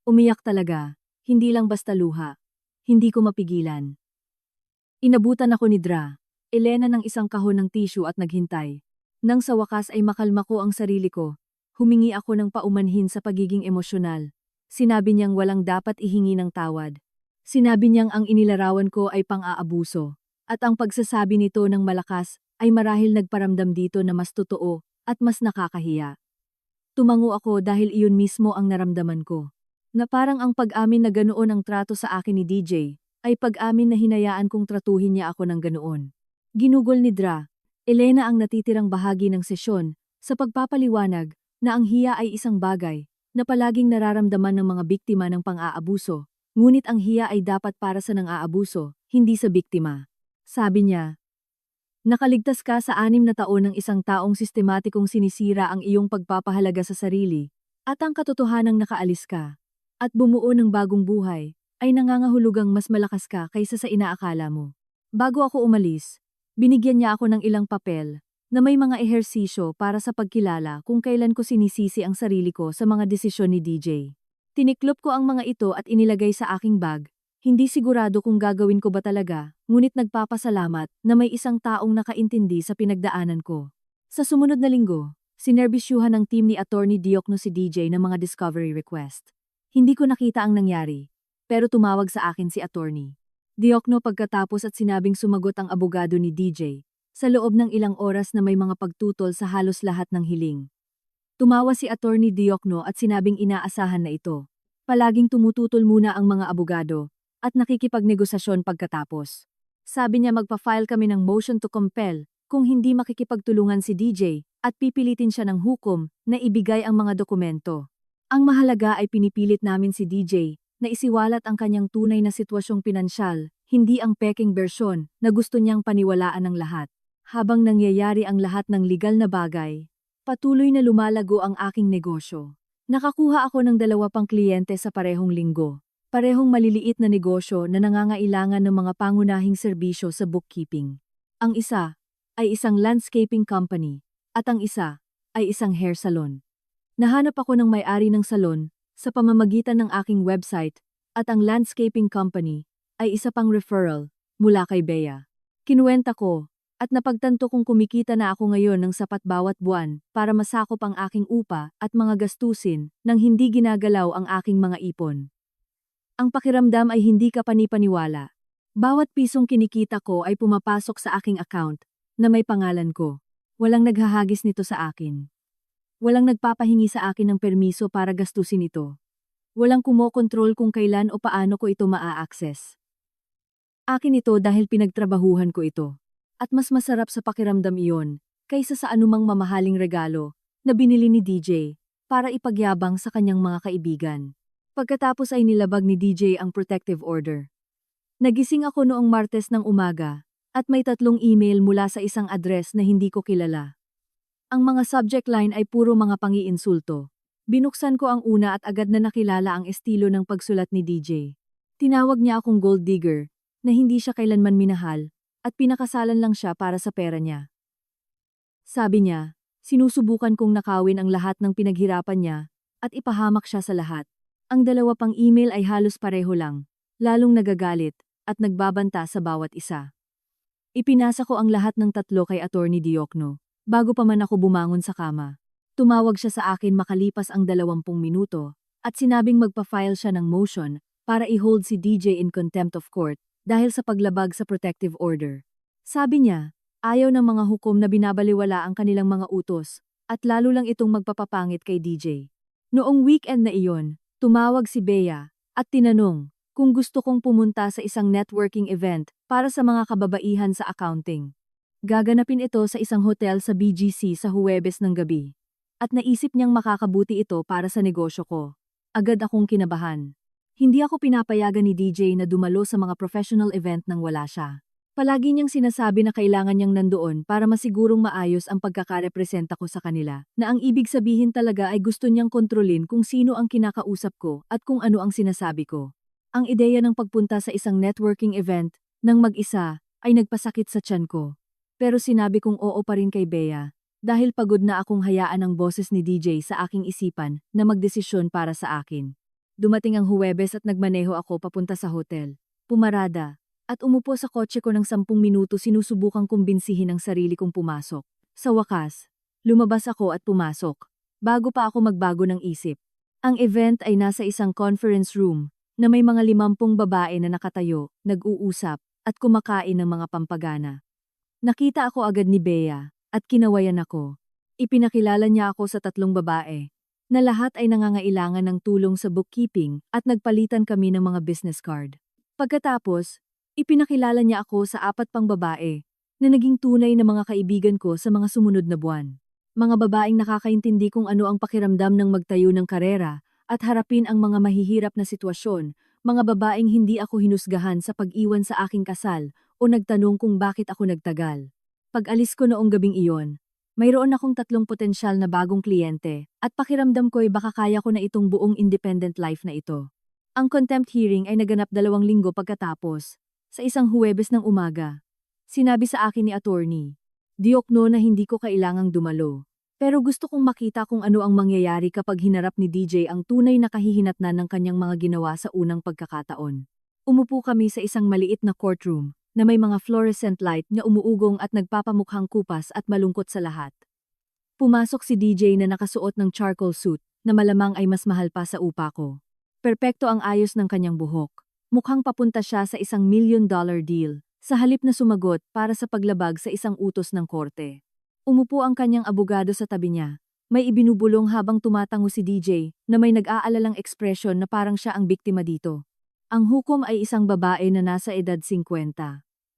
Umiyak talaga, hindi lang basta luha. Hindi ko mapigilan. Inabutan ako ni Dra. Elena ng isang kahon ng tissue at naghintay. Nang sa wakas ay makalma ko ang sarili ko, humingi ako ng paumanhin sa pagiging emosyonal. Sinabi niyang walang dapat ihingi ng tawad. Sinabi niyang ang inilarawan ko ay pang-aabuso, at ang pagsasabi nito ng malakas ay marahil nagparamdam dito na mas totoo at mas nakakahiya. Tumango ako dahil iyon mismo ang naramdaman ko. Na parang ang pag-amin na ganoon ang trato sa akin ni DJ, ay pag-amin na hinayaan kong tratuhin niya ako ng ganoon. Ginugol ni Dra. Elena ang natitirang bahagi ng sesyon, sa pagpapaliwanag na ang hiya ay isang bagay na palaging nararamdaman ng mga biktima ng pang-aabuso, ngunit ang hiya ay dapat para sa nang-aabuso, hindi sa biktima. Sabi niya, nakaligtas ka sa 6 na taon ng isang taong sistematikong sinisira ang iyong pagpapahalaga sa sarili, at ang katotohanang nakaalis ka. At bumuo ng bagong buhay, ay nangangahulugang mas malakas ka kaysa sa inaakala mo. Bago ako umalis, binigyan niya ako ng ilang papel, na may mga ehersisyo para sa pagkilala kung kailan ko sinisisi ang sarili ko sa mga desisyon ni DJ. Tiniklop ko ang mga ito at inilagay sa aking bag. Hindi sigurado kung gagawin ko ba talaga, ngunit nagpapasalamat na may isang taong nakaintindi sa pinagdaanan ko. Sa sumunod na linggo, sinerbisyuhan ng team ni Attorney Diokno si DJ ng mga discovery request. Hindi ko nakita ang nangyari, pero tumawag sa akin si Attorney Diokno pagkatapos at sinabing sumagot ang abogado ni DJ. Sa loob ng ilang oras na may mga pagtutol sa halos lahat ng hiling. Tumawa si Attorney Diokno at sinabing inaasahan na ito. Palaging tumututol muna ang mga abogado at nakikipagnegosasyon pagkatapos. Sabi niya magpa-file kami ng motion to compel kung hindi makikipagtulungan si DJ at pipilitin siya ng hukom na ibigay ang mga dokumento. Ang mahalaga ay pinipilit namin si DJ na isiwalat ang kanyang tunay na sitwasyong pinansyal, hindi ang peking bersyon na gusto niyang paniwalaan ng lahat. Habang nangyayari ang lahat ng legal na bagay, patuloy na lumalago ang aking negosyo. Nakakuha ako ng 2 pang kliyente sa parehong linggo. Parehong maliliit na negosyo na nangangailangan ng mga pangunahing serbisyo sa bookkeeping. Ang isa ay isang landscaping company at ang isa ay isang hair salon. Nahanap ako ng may-ari ng salon sa pamamagitan ng aking website at ang landscaping company ay isa pang referral mula kay Bea. Kinuwenta ko at napagtanto kong kumikita na ako ngayon ng sapat bawat buwan para masakop ang aking upa at mga gastusin nang hindi ginagalaw ang aking mga ipon. Ang pakiramdam ay hindi ka panipaniwala. Bawat pisong kinikita ko ay pumapasok sa aking account na may pangalan ko. Walang naghahagis nito sa akin. Walang nagpapahingi sa akin ng permiso para gastusin ito. Walang kumokontrol kung kailan o paano ko ito maa-access. Akin ito dahil pinagtrabahuhan ko ito. At mas masarap sa pakiramdam iyon kaysa sa anumang mamahaling regalo na binili ni DJ para ipagyabang sa kanyang mga kaibigan. Pagkatapos ay nilabag ni DJ ang protective order. Nagising ako noong Martes ng umaga at may 3 email mula sa isang address na hindi ko kilala. Ang mga subject line ay puro mga pangiinsulto. Binuksan ko ang una at agad na nakilala ang estilo ng pagsulat ni DJ. Tinawag niya akong gold digger na hindi siya kailanman minahal at pinakasalan lang siya para sa pera niya. Sabi niya, sinusubukan kong nakawin ang lahat ng pinaghirapan niya at ipahamak siya sa lahat. Ang 2 pang email ay halos pareho lang, lalong nagagalit at nagbabanta sa bawat isa. Ipinasa ko ang lahat ng 3 kay Attorney Diokno, bago pa man ako bumangon sa kama. Tumawag siya sa akin makalipas ang 20 minuto at sinabing magpa-file siya ng motion para i-hold si DJ in contempt of court dahil sa paglabag sa protective order. Sabi niya, ayaw ng mga hukom na binabaliwala ang kanilang mga utos, at lalo lang itong magpapapangit kay DJ. Noong weekend na iyon, tumawag si Bea, at tinanong kung gusto kong pumunta sa isang networking event para sa mga kababaihan sa accounting. Gaganapin ito sa isang hotel sa BGC sa Huwebes ng gabi. At naisip niyang makakabuti ito para sa negosyo ko. Agad akong kinabahan. Hindi ako pinapayagan ni DJ na dumalo sa mga professional event nang wala siya. Palagi niyang sinasabi na kailangan niyang nandoon para masigurong maayos ang pagkakarepresenta ko sa kanila, na ang ibig sabihin talaga ay gusto niyang kontrolin kung sino ang kinakausap ko at kung ano ang sinasabi ko. Ang ideya ng pagpunta sa isang networking event nang mag-isa ay nagpasakit sa tiyan ko. Pero sinabi kong oo pa rin kay Bea, dahil pagod na akong hayaan ang boses ni DJ sa aking isipan na magdesisyon para sa akin. Dumating ang Huwebes at nagmaneho ako papunta sa hotel. Pumarada, at umupo sa kotse ko ng 10 minuto sinusubukang kumbinsihin ang sarili kong pumasok. Sa wakas, lumabas ako at pumasok, bago pa ako magbago ng isip. Ang event ay nasa isang conference room, na may mga 50 babae na nakatayo, nag-uusap, at kumakain ng mga pampagana. Nakita ako agad ni Bea, at kinawayan ako. Ipinakilala niya ako sa 3 babae, na lahat ay nangangailangan ng tulong sa bookkeeping at nagpalitan kami ng mga business card. Pagkatapos, ipinakilala niya ako sa 4 pang babae na naging tunay na mga kaibigan ko sa mga sumunod na buwan. Mga babaeng nakakaintindi kung ano ang pakiramdam ng magtayo ng karera at harapin ang mga mahihirap na sitwasyon, mga babaeng hindi ako hinusgahan sa pag-iwan sa aking kasal o nagtanong kung bakit ako nagtagal. Pag-alis ko noong gabing iyon, mayroon akong 3 potensyal na bagong kliyente at pakiramdam ko'y baka kaya ko na itong buong independent life na ito. Ang contempt hearing ay naganap 2 linggo pagkatapos, sa isang Huwebes ng umaga. Sinabi sa akin ni Attorney Diokno na hindi ko kailangang dumalo. Pero gusto kong makita kung ano ang mangyayari kapag hinarap ni DJ ang tunay na kahihinatnan ng kanyang mga ginawa sa unang pagkakataon. Umupo kami sa isang maliit na courtroom na may mga fluorescent light na umuugong at nagpapamukhang kupas at malungkot sa lahat. Pumasok si DJ na nakasuot ng charcoal suit na malamang ay mas mahal pa sa upa ko. Perpekto ang ayos ng kanyang buhok. Mukhang papunta siya sa isang $1 million deal, sa halip na sumagot para sa paglabag sa isang utos ng korte. Umupo ang kanyang abogado sa tabi niya. May ibinubulong habang tumatango si DJ na may nag-aalalang ekspresyon na parang siya ang biktima dito. Ang hukom ay isang babae na nasa edad 50.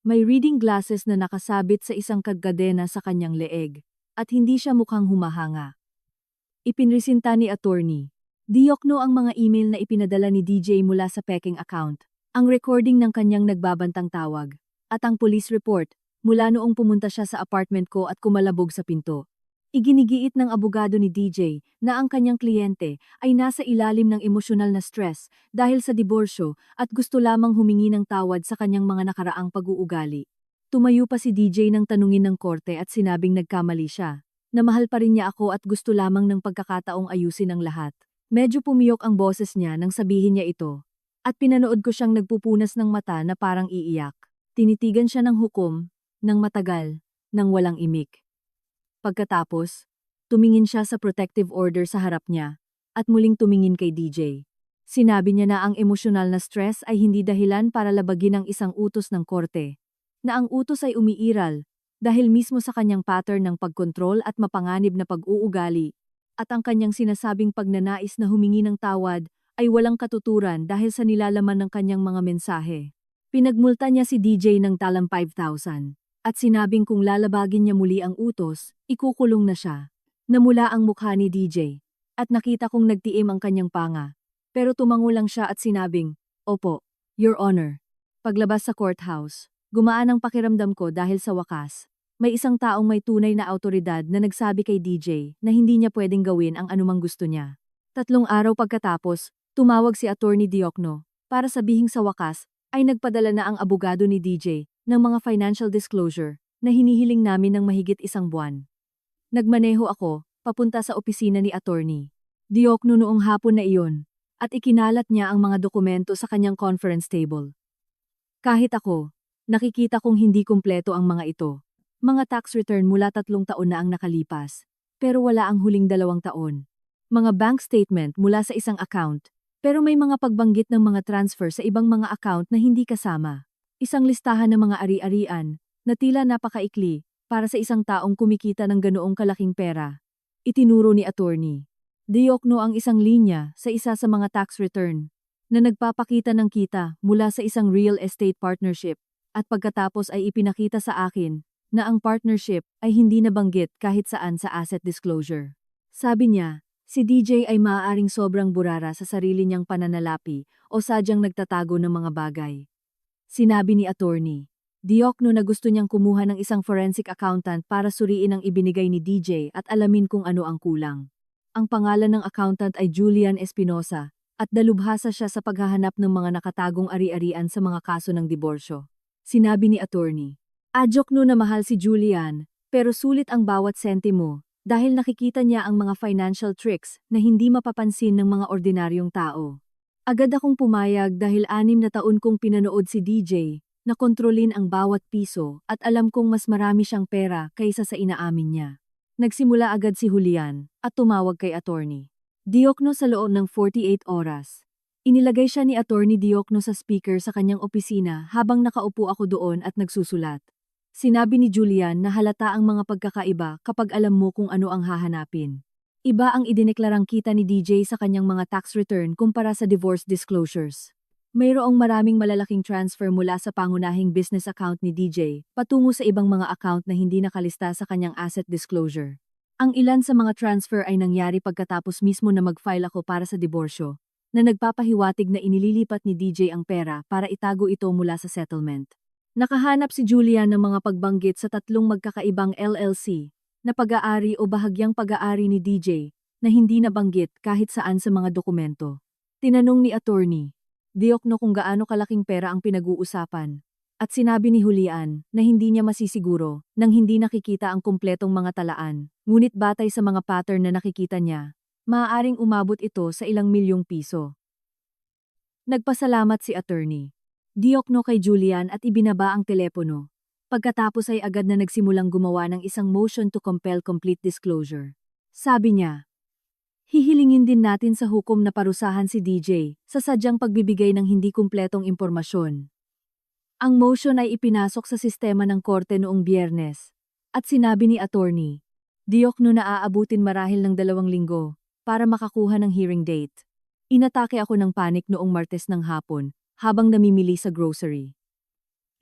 May reading glasses na nakasabit sa isang kadena sa kanyang leeg, at hindi siya mukhang humahanga. Ipinresinta ni attorney Diokno ang mga email na ipinadala ni DJ mula sa Peking account, ang recording ng kanyang nagbabantang tawag, at ang police report mula noong pumunta siya sa apartment ko at kumalabog sa pinto. Iginigiit ng abogado ni DJ na ang kanyang kliyente ay nasa ilalim ng emosyonal na stress dahil sa diborsyo at gusto lamang humingi ng tawad sa kanyang mga nakaraang pag-uugali. Tumayo pa si DJ nang tanungin ng korte at sinabing nagkamali siya, na mahal pa rin niya ako at gusto lamang ng pagkakataong ayusin ang lahat. Medyo pumiyok ang boses niya nang sabihin niya ito, at pinanood ko siyang nagpupunas ng mata na parang iiyak. Tinitigan siya ng hukom, ng matagal, ng walang imik. Pagkatapos, tumingin siya sa protective order sa harap niya, at muling tumingin kay DJ. Sinabi niya na ang emosyonal na stress ay hindi dahilan para labagin ang isang utos ng korte, na ang utos ay umiiral, dahil mismo sa kanyang pattern ng pagkontrol at mapanganib na pag-uugali, at ang kanyang sinasabing pagnanais na humingi ng tawad ay walang katuturan dahil sa nilalaman ng kanyang mga mensahe. Pinagmulta niya si DJ ng talang 5,000. At sinabing kung lalabagin niya muli ang utos, ikukulong na siya. Namula ang mukha ni DJ, at nakita kong nagtiim ang kanyang panga. Pero tumango lang siya at sinabing, "Opo, Your Honor." Paglabas sa courthouse, gumaan ang pakiramdam ko dahil sa wakas, may isang taong may tunay na awtoridad na nagsabi kay DJ na hindi niya pwedeng gawin ang anumang gusto niya. 3 araw pagkatapos, tumawag si Attorney Diokno para sabihing sa wakas ay nagpadala na ang abogado ni DJ ng mga financial disclosure na hinihiling namin ng mahigit 1 buwan. Nagmaneho ako, papunta sa opisina ni attorney Diokno noong hapon na iyon, at ikinalat niya ang mga dokumento sa kanyang conference table. Kahit ako, nakikita kong hindi kumpleto ang mga ito. Mga tax return mula 3 taon na ang nakalipas, pero wala ang huling 2 taon. Mga bank statement mula sa isang account, pero may mga pagbanggit ng mga transfer sa ibang mga account na hindi kasama. Isang listahan ng mga ari-arian na tila napakaikli para sa isang taong kumikita ng ganoong kalaking pera. Itinuro ni attorney Diokno ang isang linya sa isa sa mga tax return na nagpapakita ng kita mula sa isang real estate partnership, at pagkatapos ay ipinakita sa akin na ang partnership ay hindi nabanggit kahit saan sa asset disclosure. Sabi niya, si DJ ay maaaring sobrang burara sa sarili niyang pananalapi o sadyang nagtatago ng mga bagay. Sinabi ni attorney Diokno na gusto niyang kumuha ng isang forensic accountant para suriin ang ibinigay ni DJ at alamin kung ano ang kulang. Ang pangalan ng accountant ay Julian Espinosa, at dalubhasa siya sa paghahanap ng mga nakatagong ari-arian sa mga kaso ng diborsyo. Sinabi ni attorney Diokno na mahal si Julian, pero sulit ang bawat sentimo dahil nakikita niya ang mga financial tricks na hindi mapapansin ng mga ordinaryong tao. Agad akong pumayag dahil 6 na taon kong pinanood si DJ na kontrolin ang bawat piso at alam kong mas marami siyang pera kaysa sa inaamin niya. Nagsimula agad si Julian at tumawag kay attorney Diokno sa loob ng 48 oras. Inilagay siya ni attorney Diokno sa speaker sa kanyang opisina habang nakaupo ako doon at nagsusulat. Sinabi ni Julian na halata ang mga pagkakaiba kapag alam mo kung ano ang hahanapin. Iba ang idineklarang kita ni DJ sa kanyang mga tax return kumpara sa divorce disclosures. Mayroong maraming malalaking transfer mula sa pangunahing business account ni DJ patungo sa ibang mga account na hindi nakalista sa kanyang asset disclosure. Ang ilan sa mga transfer ay nangyari pagkatapos mismo na mag-file ako para sa diborsyo, na nagpapahiwatig na inililipat ni DJ ang pera para itago ito mula sa settlement. Nakahanap si Julian ng mga pagbanggit sa 3 magkakaibang LLC, na pag-aari o bahagyang pag-aari ni DJ na hindi nabanggit kahit saan sa mga dokumento. Tinanong ni attorney Diokno kung gaano kalaking pera ang pinag-uusapan. At sinabi ni Julian na hindi niya masisiguro nang hindi nakikita ang kumpletong mga talaan. Ngunit batay sa mga pattern na nakikita niya, maaaring umabot ito sa ilang milyong piso. Nagpasalamat si attorney Diokno kay Julian at ibinaba ang telepono. Pagkatapos ay agad na nagsimulang gumawa ng isang motion to compel complete disclosure. Sabi niya, hihilingin din natin sa hukom na parusahan si DJ sa sadyang pagbibigay ng hindi kumpletong impormasyon. Ang motion ay ipinasok sa sistema ng korte noong Biyernes. At sinabi ni attorney Diokno na aabutin marahil ng 2 linggo para makakuha ng hearing date. Inatake ako ng panik noong Martes ng hapon habang namimili sa grocery.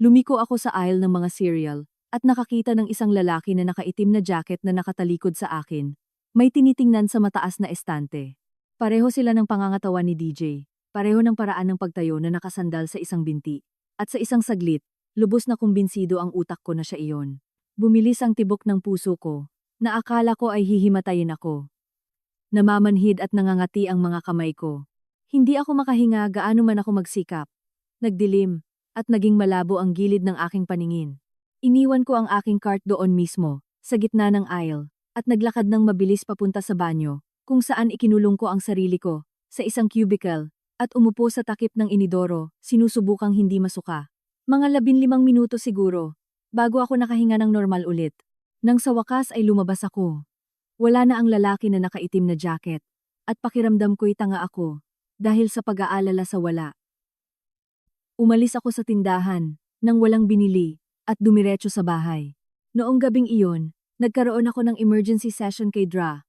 Lumiko ako sa aisle ng mga cereal at nakakita ng isang lalaki na nakaitim na jacket na nakatalikod sa akin. May tinitingnan sa mataas na estante. Pareho sila ng pangangatawan ni DJ. Pareho ng paraan ng pagtayo na nakasandal sa isang binti. At sa isang saglit, lubos na kumbinsido ang utak ko na siya iyon. Bumilis ang tibok ng puso ko, na akala ko ay hihimatayin ako. Namamanhid at nangangati ang mga kamay ko. Hindi ako makahinga gaano man ako magsikap. Nagdilim, at naging malabo ang gilid ng aking paningin. Iniwan ko ang aking cart doon mismo, sa gitna ng aisle, at naglakad ng mabilis papunta sa banyo, kung saan ikinulong ko ang sarili ko, sa isang cubicle, at umupo sa takip ng inidoro, sinusubukang hindi masuka. Mga 15 minuto siguro, bago ako nakahinga ng normal ulit. Nang sa wakas ay lumabas ako. Wala na ang lalaki na nakaitim na jacket, at pakiramdam ko'y tanga ako, dahil sa pag-aalala sa wala. Umalis ako sa tindahan, nang walang binili, at dumiretso sa bahay. Noong gabing iyon, nagkaroon ako ng emergency session kay Dra.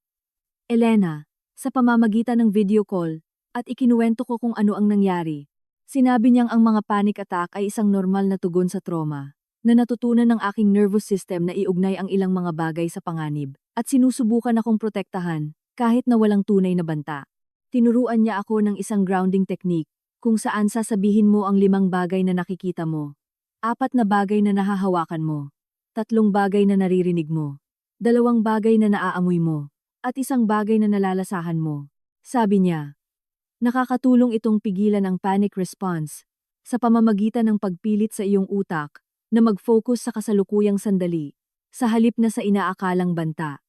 Elena, sa pamamagitan ng video call, at ikinuwento ko kung ano ang nangyari. Sinabi niyang ang mga panic attack ay isang normal na tugon sa trauma, na natutunan ng aking nervous system na iugnay ang ilang mga bagay sa panganib, at sinusubukan akong protektahan, kahit na walang tunay na banta. Tinuruan niya ako ng isang grounding technique, kung saan sasabihin mo ang 5 bagay na nakikita mo, 4 na bagay na nahahawakan mo, 3 bagay na naririnig mo, 2 bagay na naaamoy mo, at 1 bagay na nalalasahan mo. Sabi niya, nakakatulong itong pigilan ang panic response, sa pamamagitan ng pagpilit sa iyong utak, na mag-focus sa kasalukuyang sandali, sa halip na sa inaakalang banta.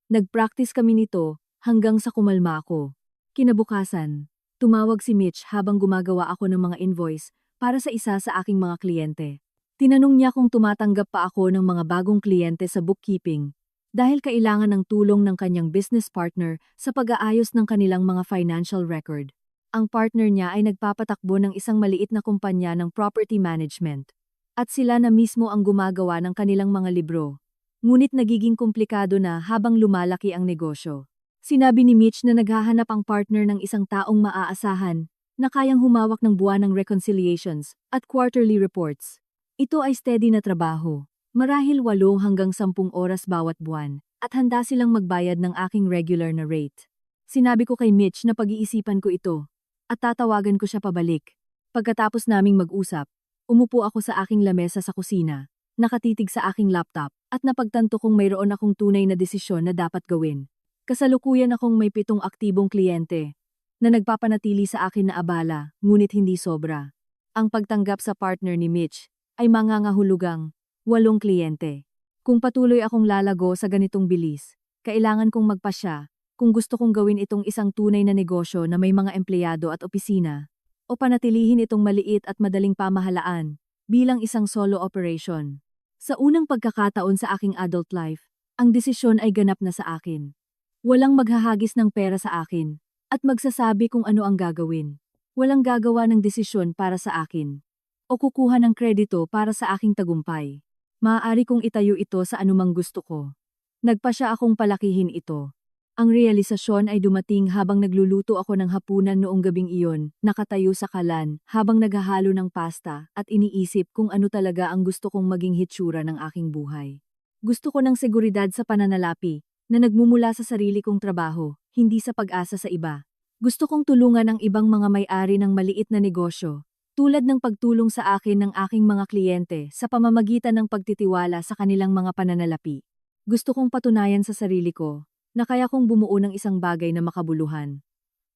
Nag-practice kami nito, hanggang sa kumalma ako. Kinabukasan, tumawag si Mitch habang gumagawa ako ng mga invoice para sa isa sa aking mga kliyente. Tinanong niya kung tumatanggap pa ako ng mga bagong kliyente sa bookkeeping dahil kailangan ng tulong ng kanyang business partner sa pag-aayos ng kanilang mga financial record. Ang partner niya ay nagpapatakbo ng isang maliit na kumpanya ng property management. At sila na mismo ang gumagawa ng kanilang mga libro. Ngunit nagiging komplikado na habang lumalaki ang negosyo. Sinabi ni Mitch na naghahanap ang partner ng isang taong maaasahan na kayang humawak ng buwanang reconciliations at quarterly reports. Ito ay steady na trabaho, marahil 8 hanggang 10 oras bawat buwan, at handa silang magbayad ng aking regular na rate. Sinabi ko kay Mitch na pag-iisipan ko ito, at tatawagan ko siya pabalik. Pagkatapos naming mag-usap, umupo ako sa aking lamesa sa kusina, nakatitig sa aking laptop, at napagtanto kong mayroon akong tunay na desisyon na dapat gawin. Kasalukuyan akong may 7 aktibong kliyente na nagpapanatili sa akin na abala, ngunit hindi sobra. Ang pagtanggap sa partner ni Mitch ay mangangahulugang 8 kliyente. Kung patuloy akong lalago sa ganitong bilis, kailangan kong magpasya kung gusto kong gawin itong isang tunay na negosyo na may mga empleyado at opisina, o panatilihin itong maliit at madaling pamahalaan bilang isang solo operation. Sa unang pagkakataon sa aking adult life, ang desisyon ay ganap na sa akin. Walang maghahagis ng pera sa akin, at magsasabi kung ano ang gagawin. Walang gagawa ng desisyon para sa akin, o kukuha ng kredito para sa aking tagumpay. Maaari kong itayo ito sa anumang gusto ko. Nagpasya akong palakihin ito. Ang realisasyon ay dumating habang nagluluto ako ng hapunan noong gabing iyon, nakatayo sa kalan, habang naghahalo ng pasta, at iniisip kung ano talaga ang gusto kong maging hitsura ng aking buhay. Gusto ko ng seguridad sa pananalapi, na nagmumula sa sarili kong trabaho, hindi sa pag-asa sa iba. Gusto kong tulungan ang ibang mga may-ari ng maliit na negosyo, tulad ng pagtulong sa akin ng aking mga kliyente sa pamamagitan ng pagtitiwala sa kanilang mga pananalapi. Gusto kong patunayan sa sarili ko na kaya kong bumuo ng isang bagay na makabuluhan.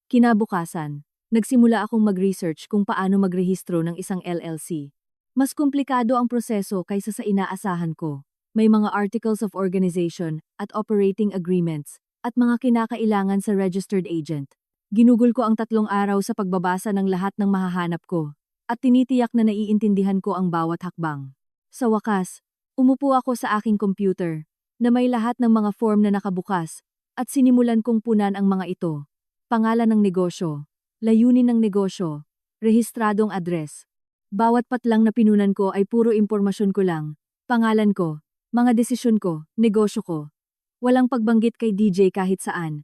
Kinabukasan, nagsimula akong mag-research kung paano magrehistro ng isang LLC. Mas komplikado ang proseso kaysa sa inaasahan ko. May mga articles of organization at operating agreements at mga kinakailangan sa registered agent. Ginugol ko ang 3 araw sa pagbabasa ng lahat ng mahahanap ko at tinitiyak na naiintindihan ko ang bawat hakbang. Sa wakas, umupo ako sa aking computer na may lahat ng mga form na nakabukas at sinimulan kong punan ang mga ito. Pangalan ng negosyo, layunin ng negosyo, rehistradong address. Bawat patlang na pinunan ko ay puro impormasyon ko lang, pangalan ko, mga desisyon ko, negosyo ko. Walang pagbanggit kay DJ kahit saan.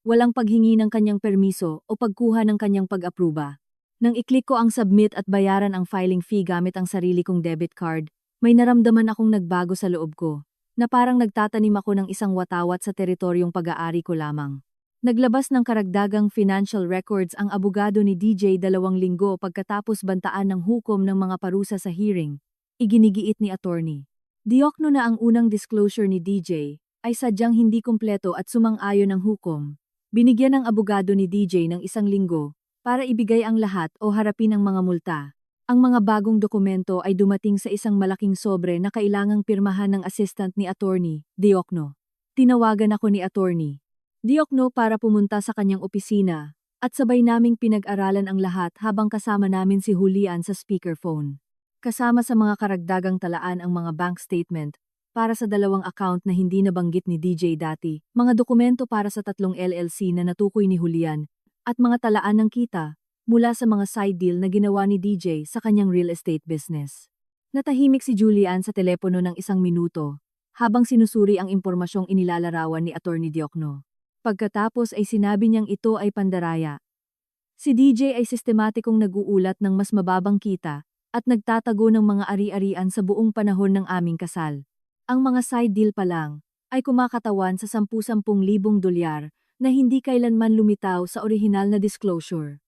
Walang paghingi ng kanyang permiso o pagkuha ng kanyang pag-apruba. Nang i-click ko ang submit at bayaran ang filing fee gamit ang sarili kong debit card, may naramdaman akong nagbago sa loob ko, na parang nagtatanim ako ng isang watawat sa teritoryong pag-aari ko lamang. Naglabas ng karagdagang financial records ang abogado ni DJ 2 linggo pagkatapos bantaan ng hukom ng mga parusa sa hearing. Iginigiit ni attorney Diokno na ang unang disclosure ni DJ ay sadyang hindi kumpleto at sumang-ayon ng hukom. Binigyan ng abogado ni DJ ng 1 linggo para ibigay ang lahat o harapin ang mga multa. Ang mga bagong dokumento ay dumating sa isang malaking sobre na kailangang pirmahan ng assistant ni attorney Diokno. Tinawagan ako ni attorney Diokno para pumunta sa kanyang opisina at sabay naming pinag-aralan ang lahat habang kasama namin si Julian sa speakerphone. Kasama sa mga karagdagang talaan ang mga bank statement para sa 2 account na hindi nabanggit ni DJ dati, mga dokumento para sa 3 LLC na natukoy ni Julian, at mga talaan ng kita mula sa mga side deal na ginawa ni DJ sa kanyang real estate business. Natahimik si Julian sa telepono ng 1 minuto habang sinusuri ang impormasyong inilalarawan ni Attorney Diokno. Pagkatapos ay sinabi niyang ito ay pandaraya. Si DJ ay sistematikong nag-uulat ng mas mababang kita at nagtatago ng mga ari-arian sa buong panahon ng aming kasal. Ang mga side deal pa lang ay kumakatawan sa 10,000 dolyar na hindi kailanman lumitaw sa orihinal na disclosure.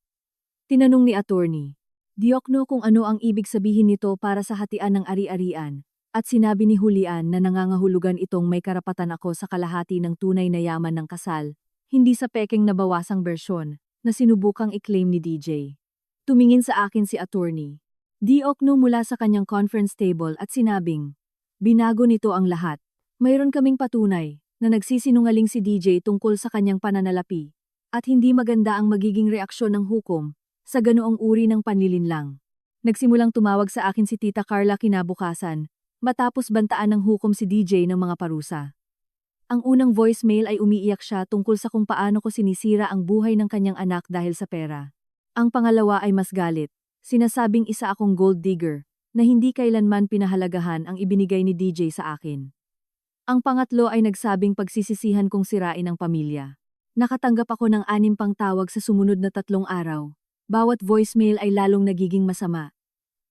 Tinanong ni attorney Diokno kung ano ang ibig sabihin nito para sa hatian ng ari-arian, at sinabi ni Julian na nangangahulugan itong may karapatan ako sa kalahati ng tunay na yaman ng kasal, hindi sa pekeng nabawasang bersyon na sinubukang i-claim ni DJ. Tumingin sa akin si attorney Diokno mula sa kanyang conference table at sinabing, binago nito ang lahat. Mayroon kaming patunay na nagsisinungaling si DJ tungkol sa kanyang pananalapi, at hindi maganda ang magiging reaksyon ng hukom sa ganoong uri ng panlilinlang. Nagsimulang tumawag sa akin si Tita Carla kinabukasan, matapos bantaan ng hukom si DJ ng mga parusa. Ang unang voicemail ay umiiyak siya tungkol sa kung paano ko sinisira ang buhay ng kanyang anak dahil sa pera. Ang pangalawa ay mas galit, sinasabing isa akong gold digger, na hindi kailanman pinahalagahan ang ibinigay ni DJ sa akin. Ang pangatlo ay nagsabing pagsisisihan kong sirain ang pamilya. Nakatanggap ako ng 6 pang tawag sa sumunod na 3 araw. Bawat voicemail ay lalong nagiging masama.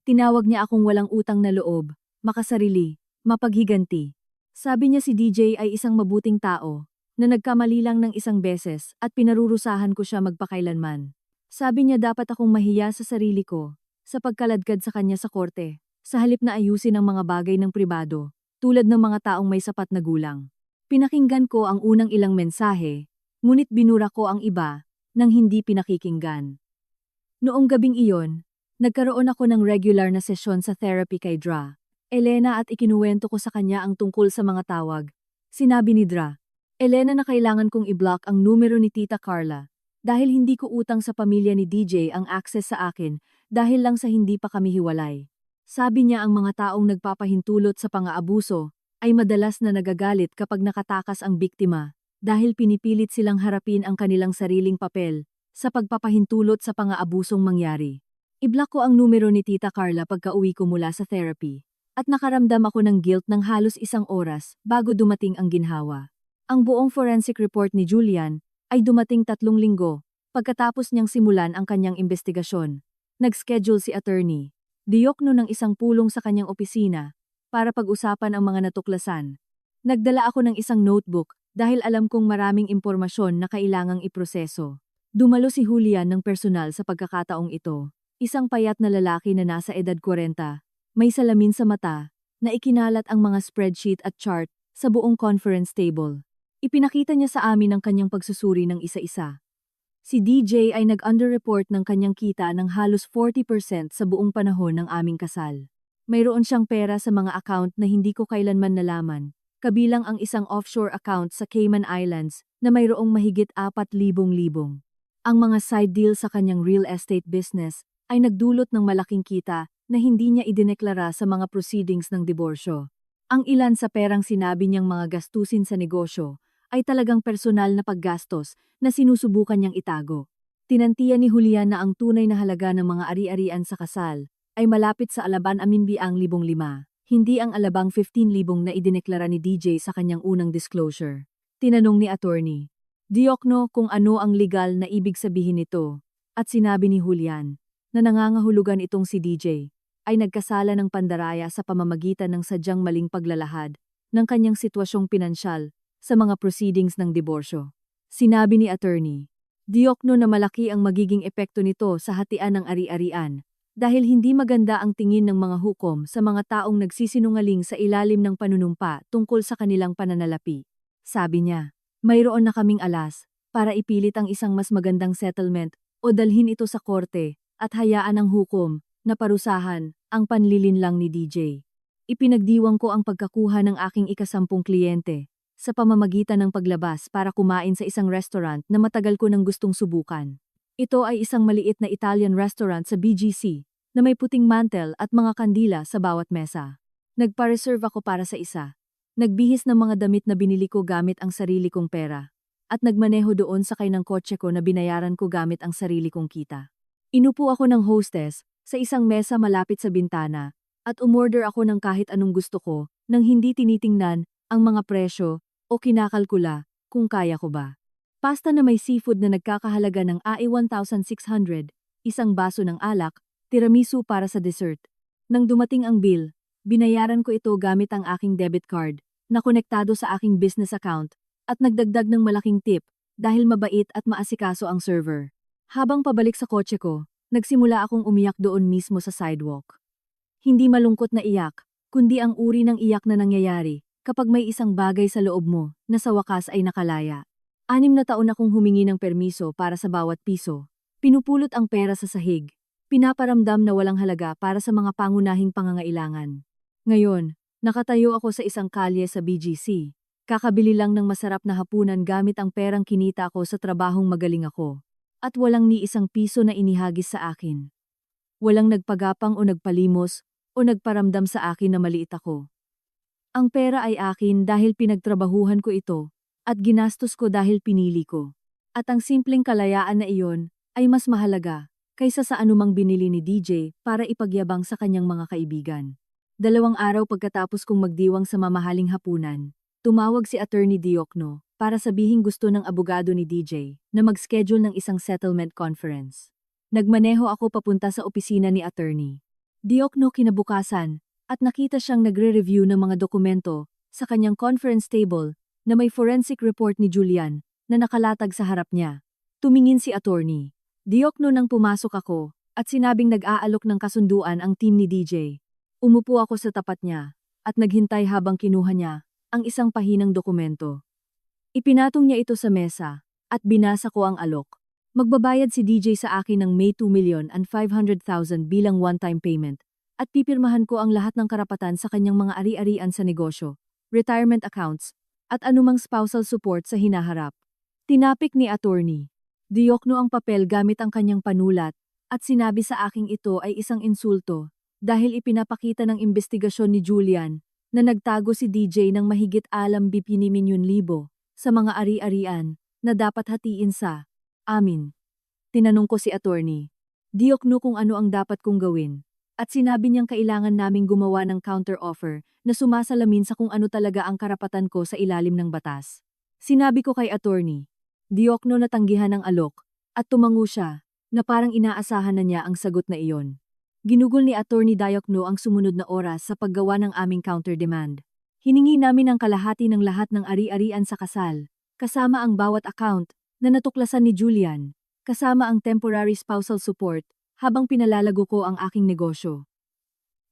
Tinawag niya akong walang utang na loob, makasarili, mapaghiganti. Sabi niya si DJ ay isang mabuting tao, na nagkamali lang ng 1 beses at pinarurusahan ko siya magpakailanman. Sabi niya dapat akong mahiya sa sarili ko, sa pagkaladkad sa kanya sa korte, sa halip na ayusin ang mga bagay ng pribado, tulad ng mga taong may sapat na gulang. Pinakinggan ko ang unang ilang mensahe, ngunit binura ko ang iba, nang hindi pinakikinggan. Noong gabing iyon, nagkaroon ako ng regular na sesyon sa therapy kay Dra. Elena at ikinuwento ko sa kanya ang tungkol sa mga tawag. Sinabi ni Dra, Elena na kailangan kong i-block ang numero ni Tita Carla, dahil hindi ko utang sa pamilya ni DJ ang access sa akin dahil lang sa hindi pa kami hiwalay. Sabi niya ang mga taong nagpapahintulot sa pang-aabuso ay madalas na nagagalit kapag nakatakas ang biktima dahil pinipilit silang harapin ang kanilang sariling papel sa pagpapahintulot sa pang-aabusong mangyari. I-block ko ang numero ni Tita Carla pagka-uwi ko mula sa therapy, at nakaramdam ako ng guilt ng halos 1 oras bago dumating ang ginhawa. Ang buong forensic report ni Julian ay dumating 3 linggo pagkatapos niyang simulan ang kanyang investigasyon. Nag-schedule si attorney Diokno ng 1 pulong sa kanyang opisina para pag-usapan ang mga natuklasan. Nagdala ako ng 1 notebook dahil alam kong maraming impormasyon na kailangang iproseso. Dumalo si Julian ng personal sa pagkakataong ito. Isang payat na lalaki na nasa edad 40, may salamin sa mata, na ikinalat ang mga spreadsheet at chart sa buong conference table. Ipinakita niya sa amin ang kanyang pagsusuri ng isa-isa. Si DJ ay nag-underreport ng kanyang kita ng halos 40% sa buong panahon ng aming kasal. Mayroon siyang pera sa mga account na hindi ko kailanman nalaman, kabilang ang isang offshore account sa Cayman Islands na mayroong mahigit 4,000. Ang mga side deal sa kanyang real estate business ay nagdulot ng malaking kita na hindi niya idineklara sa mga proceedings ng diborsyo. Ang ilan sa perang sinabi niyang mga gastusin sa negosyo ay talagang personal na paggastos na sinusubukan niyang itago. Tinantiya ni Julian na ang tunay na halaga ng mga ari-arian sa kasal ay malapit sa alaban 5,000, hindi ang alabang 15,000 na idineklara ni DJ sa kanyang unang disclosure. Tinanong ni attorney Diokno kung ano ang legal na ibig sabihin nito, at sinabi ni Julian na nangangahulugan itong si DJ ay nagkasala ng pandaraya sa pamamagitan ng sadyang maling paglalahad ng kanyang sitwasyong pinansyal sa mga proceedings ng diborsyo. Sinabi ni attorney Diokno na malaki ang magiging epekto nito sa hatian ng ari-arian dahil hindi maganda ang tingin ng mga hukom sa mga taong nagsisinungaling sa ilalim ng panunumpa tungkol sa kanilang pananalapi. Sabi niya, mayroon na kaming alas para ipilit ang isang mas magandang settlement o dalhin ito sa korte at hayaan ang hukom na parusahan ang panlilinlang ni DJ. Ipinagdiwang ko ang pagkakuha ng aking ika-10 kliyente sa pamamagitan ng paglabas para kumain sa isang restaurant na matagal ko nang gustong subukan. Ito ay isang maliit na Italian restaurant sa BGC na may puting mantel at mga kandila sa bawat mesa. Nagpa-reserve ako para sa isa. Nagbihis ng mga damit na binili ko gamit ang sarili kong pera. At nagmaneho doon sakay ng kotse ko na binayaran ko gamit ang sarili kong kita. Inupo ako ng hostess sa isang mesa malapit sa bintana at umorder ako ng kahit anong gusto ko nang hindi tinitingnan ang mga presyo o kinakalkula kung kaya ko ba. Pasta na may seafood na nagkakahalaga ng AE 1,600, isang baso ng alak, tiramisu para sa dessert. Nang dumating ang bill, binayaran ko ito gamit ang aking debit card na konektado sa aking business account at nagdagdag ng malaking tip dahil mabait at maasikaso ang server. Habang pabalik sa kotse ko, nagsimula akong umiyak doon mismo sa sidewalk. Hindi malungkot na iyak, kundi ang uri ng iyak na nangyayari kapag may isang bagay sa loob mo na sa wakas ay nakalaya. 6 na taon akong humingi ng permiso para sa bawat piso. Pinupulot ang pera sa sahig. Pinaparamdam na walang halaga para sa mga pangunahing pangangailangan. Ngayon, nakatayo ako sa isang kalye sa BGC. Kakabili lang ng masarap na hapunan gamit ang perang kinita ko sa trabahong magaling ako. At walang ni isang piso na inihagis sa akin. Walang nagpagapang o nagpalimos o nagparamdam sa akin na maliit ako. Ang pera ay akin dahil pinagtrabahuhan ko ito at ginastos ko dahil pinili ko. At ang simpleng kalayaan na iyon ay mas mahalaga kaysa sa anumang binili ni DJ para ipagyabang sa kanyang mga kaibigan. 2 araw pagkatapos kong magdiwang sa mamahaling hapunan, tumawag si Attorney Diokno para sabihing gusto ng abogado ni DJ na mag-schedule ng isang settlement conference. Nagmaneho ako papunta sa opisina ni Attorney Diokno kinabukasan at nakita siyang nagre-review ng mga dokumento sa kanyang conference table na may forensic report ni Julian na nakalatag sa harap niya. Tumingin si Attorney Diokno nang pumasok ako at sinabing nag-aalok ng kasunduan ang team ni DJ. Umupo ako sa tapat niya at naghintay habang kinuha niya ang isang pahinang dokumento. Ipinatong niya ito sa mesa at binasa ko ang alok. Magbabayad si DJ sa akin ng May 2,500,000 bilang one-time payment at pipirmahan ko ang lahat ng karapatan sa kanyang mga ari-arian sa negosyo, retirement accounts, at anumang spousal support sa hinaharap. Tinapik ni Attorney Diokno ang papel gamit ang kanyang panulat at sinabi sa aking ito ay isang insulto dahil ipinapakita ng investigasyon ni Julian na nagtago si DJ ng mahigit 6,000,000 sa mga ari-arian na dapat hatiin sa amin. Tinanong ko si Attorney Diokno kung ano ang dapat kong gawin at sinabi niyang kailangan naming gumawa ng counter-offer na sumasalamin sa kung ano talaga ang karapatan ko sa ilalim ng batas. Sinabi ko kay Attorney Diokno na tanggihan ang alok at tumango siya na parang inaasahan na niya ang sagot na iyon. Ginugol ni Attorney Diokno ang sumunod na oras sa paggawa ng aming counter-demand. Hiningi namin ang kalahati ng lahat ng ari-arian sa kasal, kasama ang bawat account na natuklasan ni Julian, kasama ang temporary spousal support habang pinalalago ko ang aking negosyo.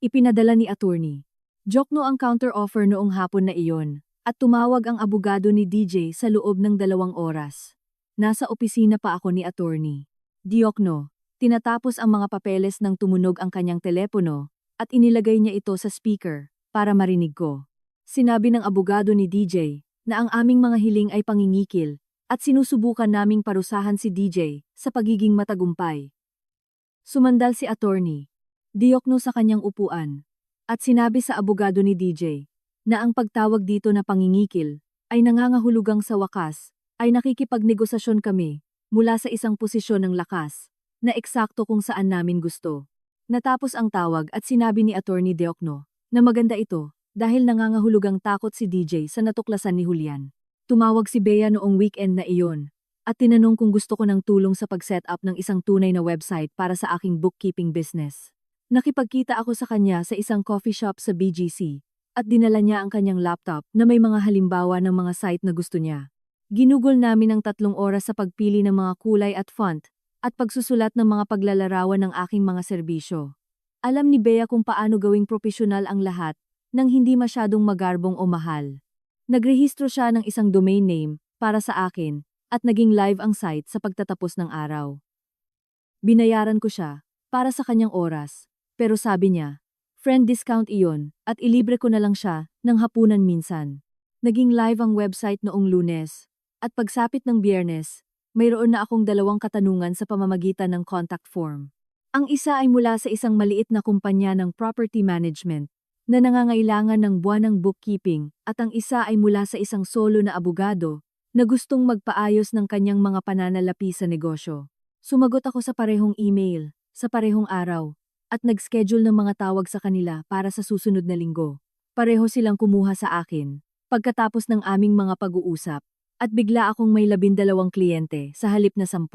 Ipinadala ni Attorney Diokno ang counter-offer noong hapon na iyon at tumawag ang abogado ni DJ sa loob ng 2 oras. Nasa opisina pa ako ni Attorney Diokno. Tinatapos ang mga papeles nang tumunog ang kanyang telepono at inilagay niya ito sa speaker para marinig ko. Sinabi ng abogado ni DJ na ang aming mga hiling ay pangingikil at sinusubukan naming parusahan si DJ sa pagiging matagumpay. Sumandal si attorney Diokno sa kanyang upuan at sinabi sa abogado ni DJ na ang pagtawag dito na pangingikil ay nangangahulugang sa wakas ay nakikipagnegosasyon kami mula sa isang posisyon ng lakas na eksakto kung saan namin gusto. Natapos ang tawag at sinabi ni attorney Diokno na maganda ito dahil nangangahulugang takot si DJ sa natuklasan ni Julian. Tumawag si Bea noong weekend na iyon at tinanong kung gusto ko ng tulong sa pag-set up ng isang tunay na website para sa aking bookkeeping business. Nakipagkita ako sa kanya sa isang coffee shop sa BGC at dinala niya ang kanyang laptop na may mga halimbawa ng mga site na gusto niya. Ginugol namin ang 3 oras sa pagpili ng mga kulay at font at pagsusulat ng mga paglalarawan ng aking mga serbisyo. Alam ni Bea kung paano gawing propesyonal ang lahat nang hindi masyadong magarbong o mahal. Nagrehistro siya ng isang domain name para sa akin at naging live ang site sa pagtatapos ng araw. Binayaran ko siya para sa kanyang oras, pero sabi niya, friend discount iyon at ilibre ko na lang siya ng hapunan minsan. Naging live ang website noong Lunes at pagsapit ng Biyernes, mayroon na akong 2 katanungan sa pamamagitan ng contact form. Ang isa ay mula sa isang maliit na kumpanya ng property management na nangangailangan ng buwanang bookkeeping at ang isa ay mula sa isang solo na abogado na gustong magpaayos ng kanyang mga pananalapi sa negosyo. Sumagot ako sa parehong email, sa parehong araw, at nag-schedule ng mga tawag sa kanila para sa susunod na linggo. Pareho silang kumuha sa akin pagkatapos ng aming mga pag-uusap at bigla akong may 12 kliyente sa halip na 10.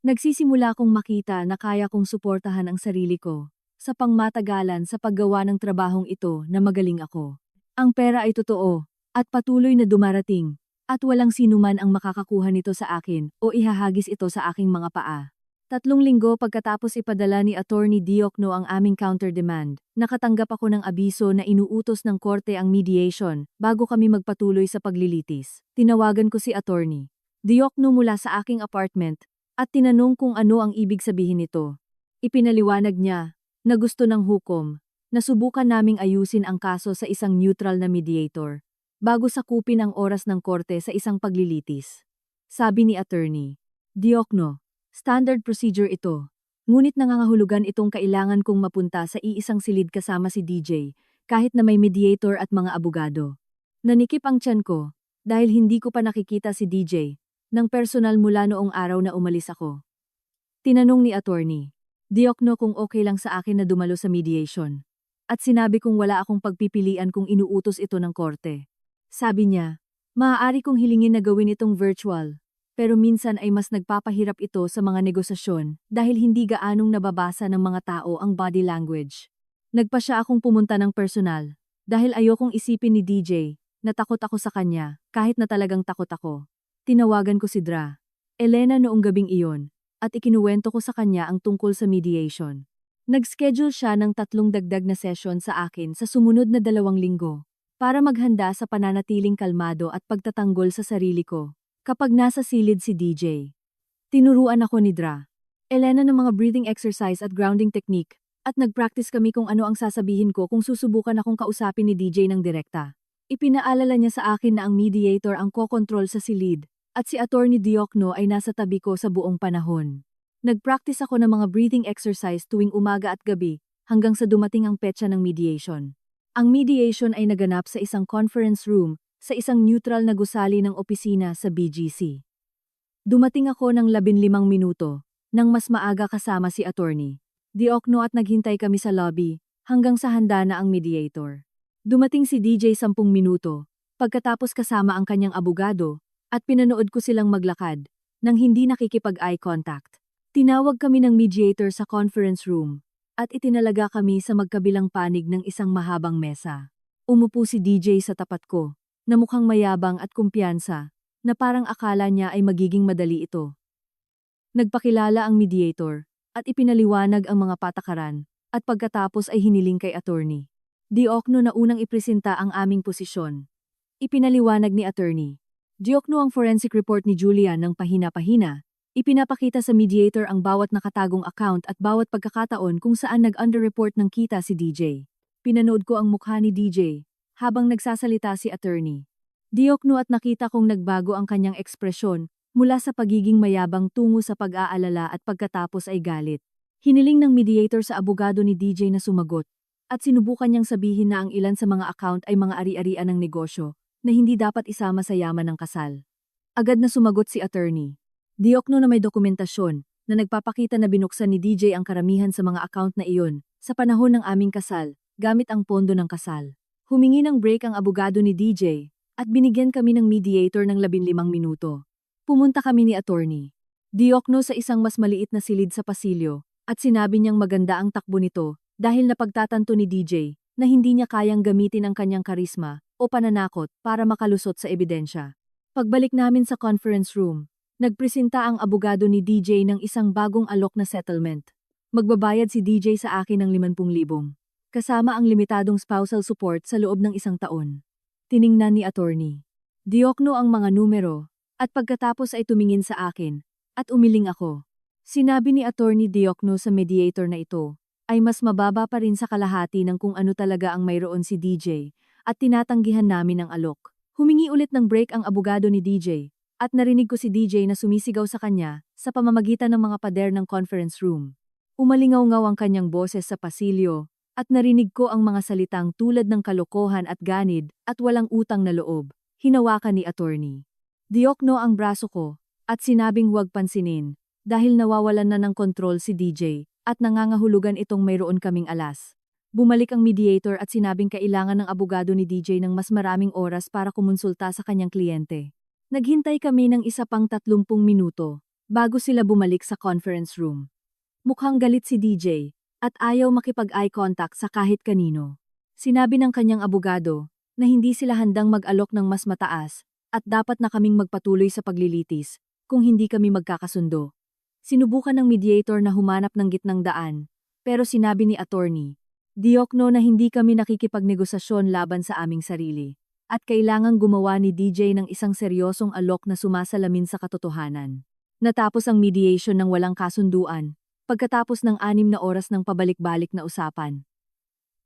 Nagsisimula akong makita na kaya kong suportahan ang sarili ko sa pangmatagalan sa paggawa ng trabahong ito na magaling ako. Ang pera ay totoo at patuloy na dumarating at walang sinuman ang makakakuha nito sa akin o ihahagis ito sa aking mga paa. 3 linggo pagkatapos ipadala ni Attorney Diokno ang aming counter-demand, nakatanggap ako ng abiso na inuutos ng korte ang mediation bago kami magpatuloy sa paglilitis. Tinawagan ko si Attorney Diokno mula sa aking apartment at tinanong kung ano ang ibig sabihin nito. Ipinaliwanag niya na gusto ng hukom na subukan naming ayusin ang kaso sa isang neutral na mediator bago sakupin ang oras ng korte sa isang paglilitis. Sabi ni Attorney Diokno, standard procedure ito, ngunit nangangahulugan itong kailangan kong mapunta sa iisang silid kasama si DJ kahit na may mediator at mga abogado. Nanikip ang tiyan ko dahil hindi ko pa nakikita si DJ ng personal mula noong araw na umalis ako. Tinanong ni Attorney Diokno kung okay lang sa akin na dumalo sa mediation. At sinabi kong wala akong pagpipilian kung inuutos ito ng korte. Sabi niya, maaari kong hilingin na gawin itong virtual, pero minsan ay mas nagpapahirap ito sa mga negosasyon dahil hindi gaanong nababasa ng mga tao ang body language. Nagpa siya akong pumunta ng personal dahil ayokong isipin ni DJ na takot ako sa kanya kahit na talagang takot ako. Tinawagan ko si Dra. Elena noong gabing iyon at ikinuwento ko sa kanya ang tungkol sa mediation. Nag-schedule siya ng 3 dagdag na session sa akin sa sumunod na 2 linggo para maghanda sa pananatiling kalmado at pagtatanggol sa sarili ko kapag nasa silid si DJ. Tinuruan ako ni Dra. Elena ng mga breathing exercise at grounding technique at nag-practice kami kung ano ang sasabihin ko kung susubukan akong kausapin ni DJ ng direkta. Ipinaalala niya sa akin na ang mediator ang kokontrol sa silid at si Attorney Diokno ay nasa tabi ko sa buong panahon. Nag-practice ako ng mga breathing exercise tuwing umaga at gabi hanggang sa dumating ang petsa ng mediation. Ang mediation ay naganap sa isang conference room sa isang neutral na gusali ng opisina sa BGC. Dumating ako ng 15 minuto nang mas maaga kasama si Attorney Diokno at naghintay kami sa lobby hanggang sa handa na ang mediator. Dumating si DJ 10 minuto pagkatapos kasama ang kanyang abogado at pinanood ko silang maglakad nang hindi nakikipag-eye contact. Tinawag kami ng mediator sa conference room at itinalaga kami sa magkabilang panig ng isang mahabang mesa. Umupo si DJ sa tapat ko, na mukhang mayabang at kumpiyansa, na parang akala niya ay magiging madali ito. Nagpakilala ang mediator at ipinaliwanag ang mga patakaran at pagkatapos ay hiniling kay Attorney Diokno na unang ipresenta ang aming posisyon. Ipinaliwanag ni Attorney Diokno ang forensic report ni Julian ng pahina-pahina Ipinapakita sa mediator ang bawat nakatagong account at bawat pagkakataon kung saan nag-underreport ng kita si DJ. Pinanood ko ang mukha ni DJ habang nagsasalita si attorney. Diokno at nakita kong nagbago ang kanyang ekspresyon mula sa pagiging mayabang tungo sa pag-aalala at pagkatapos ay galit. Hiniling ng mediator sa abogado ni DJ na sumagot at sinubukan niyang sabihin na ang ilan sa mga account ay mga ari-arian ng negosyo na hindi dapat isama sa yaman ng kasal. Agad na sumagot si attorney. Diokno na may dokumentasyon na nagpapakita na binuksan ni DJ ang karamihan sa mga account na iyon sa panahon ng aming kasal gamit ang pondo ng kasal. Humingi ng break ang abogado ni DJ at binigyan kami ng mediator ng 15 minuto. Pumunta kami ni attorney Diokno sa isang mas maliit na silid sa pasilyo at sinabi niyang maganda ang takbo nito dahil napagtatanto ni DJ na hindi niya kayang gamitin ang kanyang karisma o pananakot para makalusot sa ebidensya. Pagbalik namin sa conference room, nagpresenta ang abogado ni DJ ng isang bagong alok na settlement. Magbabayad si DJ sa akin ng 50,000, kasama ang limitadong spousal support sa loob ng 1 taon. Tiningnan ni attorney Diokno ang mga numero, at pagkatapos ay tumingin sa akin, at umiling ako. Sinabi ni attorney Diokno sa mediator na ito, ay mas mababa pa rin sa kalahati ng kung ano talaga ang mayroon si DJ, at tinatanggihan namin ang alok. Humingi ulit ng break ang abogado ni DJ, at narinig ko si DJ na sumisigaw sa kanya sa pamamagitan ng mga pader ng conference room. Umalingaw-ngaw ang kanyang boses sa pasilyo, at narinig ko ang mga salitang tulad ng kalokohan at ganid at walang utang na loob. Hinawakan ni attorney Diokno ang braso ko, at sinabing huwag pansinin, dahil nawawalan na ng kontrol si DJ, at nangangahulugan itong mayroon kaming alas. Bumalik ang mediator at sinabing kailangan ng abogado ni DJ ng mas maraming oras para kumonsulta sa kanyang kliyente. Naghintay kami ng isa pang 30 minuto bago sila bumalik sa conference room. Mukhang galit si DJ at ayaw makipag-eye contact sa kahit kanino. Sinabi ng kanyang abogado na hindi sila handang mag-alok ng mas mataas at dapat na kaming magpatuloy sa paglilitis kung hindi kami magkakasundo. Sinubukan ng mediator na humanap ng gitnang daan, pero sinabi ni attorney Diokno na hindi kami nakikipagnegosasyon laban sa aming sarili. At kailangang gumawa ni DJ ng isang seryosong alok na sumasalamin sa katotohanan. Natapos ang mediation ng walang kasunduan, pagkatapos ng 6 na oras ng pabalik-balik na usapan.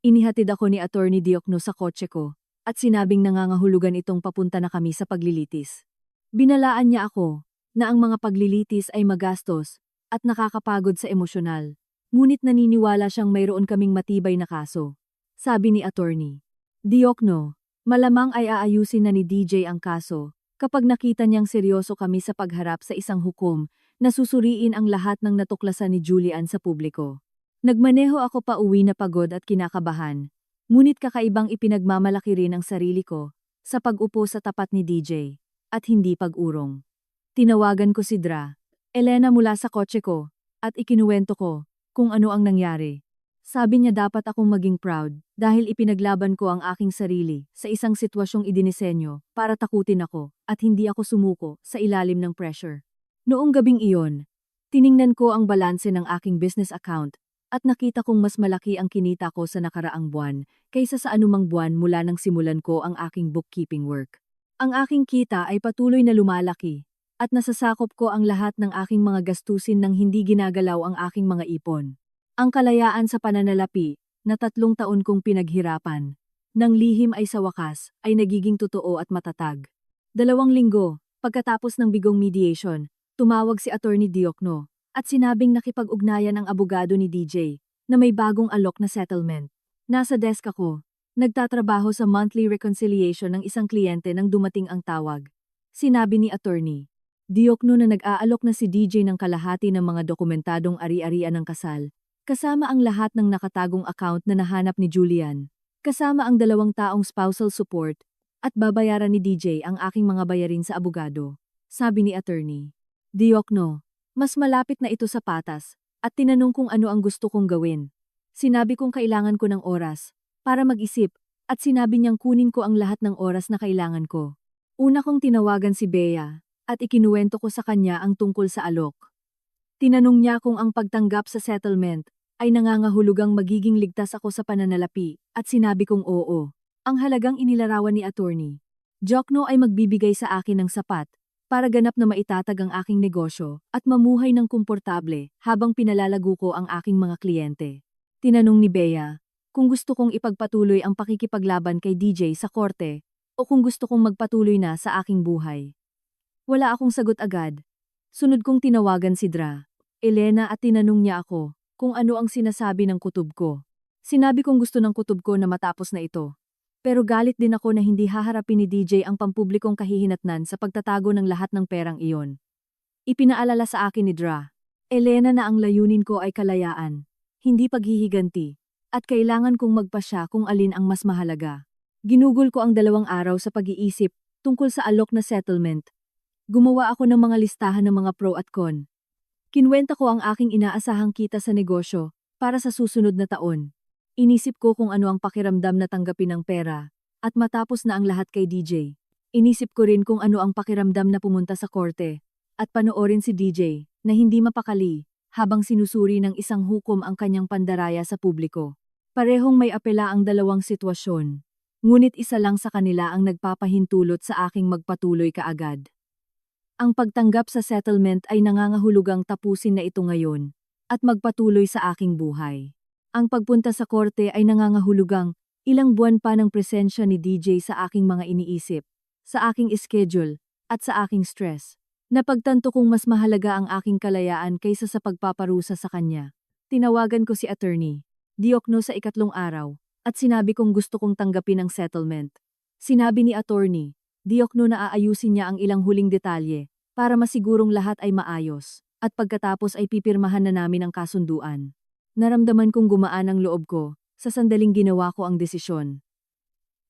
Inihatid ako ni attorney Diokno sa kotse ko, at sinabing nangangahulugan itong papunta na kami sa paglilitis. Binalaan niya ako, na ang mga paglilitis ay magastos, at nakakapagod sa emosyonal, ngunit naniniwala siyang mayroon kaming matibay na kaso. Sabi ni attorney Diokno, malamang ay aayusin na ni DJ ang kaso kapag nakita niyang seryoso kami sa pagharap sa isang hukom na susuriin ang lahat ng natuklasan ni Julian sa publiko. Nagmaneho ako pa uwi na pagod at kinakabahan, ngunit kakaibang ipinagmamalaki rin ang sarili ko sa pag-upo sa tapat ni DJ at hindi pag-urong. Tinawagan ko si Elena mula sa kotse ko at ikinuwento ko kung ano ang nangyari. Sabi niya dapat akong maging proud dahil ipinaglaban ko ang aking sarili sa isang sitwasyong idinisenyo para takutin ako at hindi ako sumuko sa ilalim ng pressure. Noong gabing iyon, tiningnan ko ang balanse ng aking business account at nakita kong mas malaki ang kinita ko sa nakaraang buwan kaysa sa anumang buwan mula nang simulan ko ang aking bookkeeping work. Ang aking kita ay patuloy na lumalaki at nasasakop ko ang lahat ng aking mga gastusin nang hindi ginagalaw ang aking mga ipon. Ang kalayaan sa pananalapi na 3 taon kong pinaghirapan, nang lihim ay sa wakas ay nagiging totoo at matatag. 2 linggo, pagkatapos ng bigong mediation, tumawag si attorney Diokno at sinabing nakipag-ugnayan ang abogado ni DJ na may bagong alok na settlement. Nasa desk ako, nagtatrabaho sa monthly reconciliation ng isang kliyente nang dumating ang tawag. Sinabi ni attorney Diokno na nag-aalok na si DJ ng kalahati ng mga dokumentadong ari-arian ng kasal, kasama ang lahat ng nakatagong account na nahanap ni Julian, kasama ang 2 taong spousal support, at babayaran ni DJ ang aking mga bayarin sa abogado. Sabi ni attorney Diokno, mas malapit na ito sa patas, at tinanong kung ano ang gusto kong gawin. Sinabi kong kailangan ko ng oras para mag-isip, at sinabi niyang kunin ko ang lahat ng oras na kailangan ko. Una kong tinawagan si Bea, at ikinuwento ko sa kanya ang tungkol sa alok. Tinanong niya kung ang pagtanggap sa settlement ay nangangahulugang magiging ligtas ako sa pananalapi, at sinabi kong oo. Ang halagang inilarawan ni attorney Diokno ay magbibigay sa akin ng sapat para ganap na maitatag ang aking negosyo at mamuhay ng komportable habang pinalalago ko ang aking mga kliyente. Tinanong ni Bea kung gusto kong ipagpatuloy ang pakikipaglaban kay DJ sa korte o kung gusto kong magpatuloy na sa aking buhay. Wala akong sagot agad. Sunod kong tinawagan si Elena at tinanong niya ako kung ano ang sinasabi ng kutob ko. Sinabi kong gusto ng kutob ko na matapos na ito. Pero galit din ako na hindi haharapin ni DJ ang pampublikong kahihinatnan sa pagtatago ng lahat ng perang iyon. Ipinaalala sa akin ni Elena na ang layunin ko ay kalayaan, hindi paghihiganti, at kailangan kong magpasya kung alin ang mas mahalaga. Ginugol ko ang 2 araw sa pag-iisip tungkol sa alok na settlement. Gumawa ako ng mga listahan ng mga pro at con. Kinwenta ko ang aking inaasahang kita sa negosyo para sa susunod na taon. Inisip ko kung ano ang pakiramdam na tanggapin ang pera, at matapos na ang lahat kay DJ. Inisip ko rin kung ano ang pakiramdam na pumunta sa korte, at panoorin si DJ, na hindi mapakali, habang sinusuri ng isang hukom ang kanyang pandaraya sa publiko. Parehong may apela ang 2 sitwasyon, ngunit isa lang sa kanila ang nagpapahintulot sa aking magpatuloy kaagad. Ang pagtanggap sa settlement ay nangangahulugang tapusin na ito ngayon, at magpatuloy sa aking buhay. Ang pagpunta sa korte ay nangangahulugang ilang buwan pa ng presensya ni DJ sa aking mga iniisip, sa aking schedule, at sa aking stress. Napagtanto kong mas mahalaga ang aking kalayaan kaysa sa pagpaparusa sa kanya. Tinawagan ko si Attorney Diokno sa 3 araw, at sinabi kong gusto kong tanggapin ang settlement. Sinabi ni Attorney Diokno na aayusin niya ang ilang huling detalye para masigurong lahat ay maayos, at pagkatapos ay pipirmahan na namin ang kasunduan. Naramdaman kong gumaan ang loob ko sa sandaling ginawa ko ang desisyon.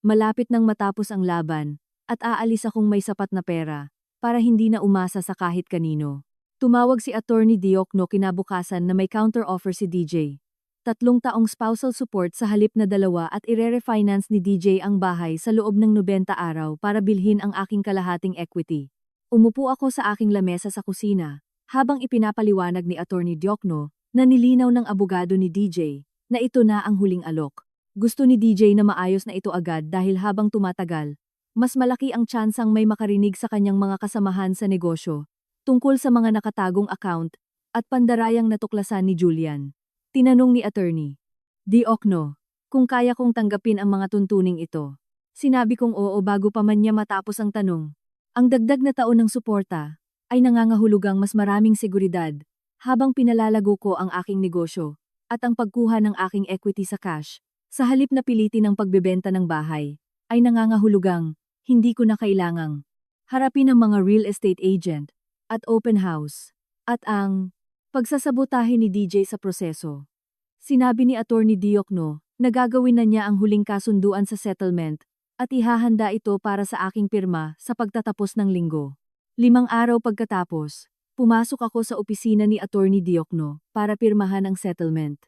Malapit nang matapos ang laban, at aalis akong may sapat na pera para hindi na umasa sa kahit kanino. Tumawag si Attorney Diokno kinabukasan na may counter-offer si DJ. 3 taong spousal support sa halip na 2 at ire-refinance ni DJ ang bahay sa loob ng 90 araw para bilhin ang aking kalahating equity. Umupo ako sa aking lamesa sa kusina habang ipinapaliwanag ni Attorney Diokno na nilinaw ng abogado ni DJ na ito na ang huling alok. Gusto ni DJ na maayos na ito agad dahil habang tumatagal, mas malaki ang tsansang may makarinig sa kanyang mga kasamahan sa negosyo tungkol sa mga nakatagong account at pandarayang natuklasan ni Julian. Tinanong ni Attorney Diokno kung kaya kong tanggapin ang mga tuntuning ito. Sinabi kong oo bago pa man niya matapos ang tanong. Ang dagdag na taon ng suporta ay nangangahulugang mas maraming seguridad habang pinalalago ko ang aking negosyo at ang pagkuha ng aking equity sa cash, sa halip na pilitin ang pagbebenta ng bahay, ay nangangahulugang hindi ko na kailangang harapin ang mga real estate agent at open house at ang pagsasabotahe ni DJ sa proseso. Sinabi ni Attorney Diokno na gagawin na niya ang huling kasunduan sa settlement at ihahanda ito para sa aking pirma sa pagtatapos ng linggo. 5 araw pagkatapos, pumasok ako sa opisina ni Attorney Diokno para pirmahan ang settlement.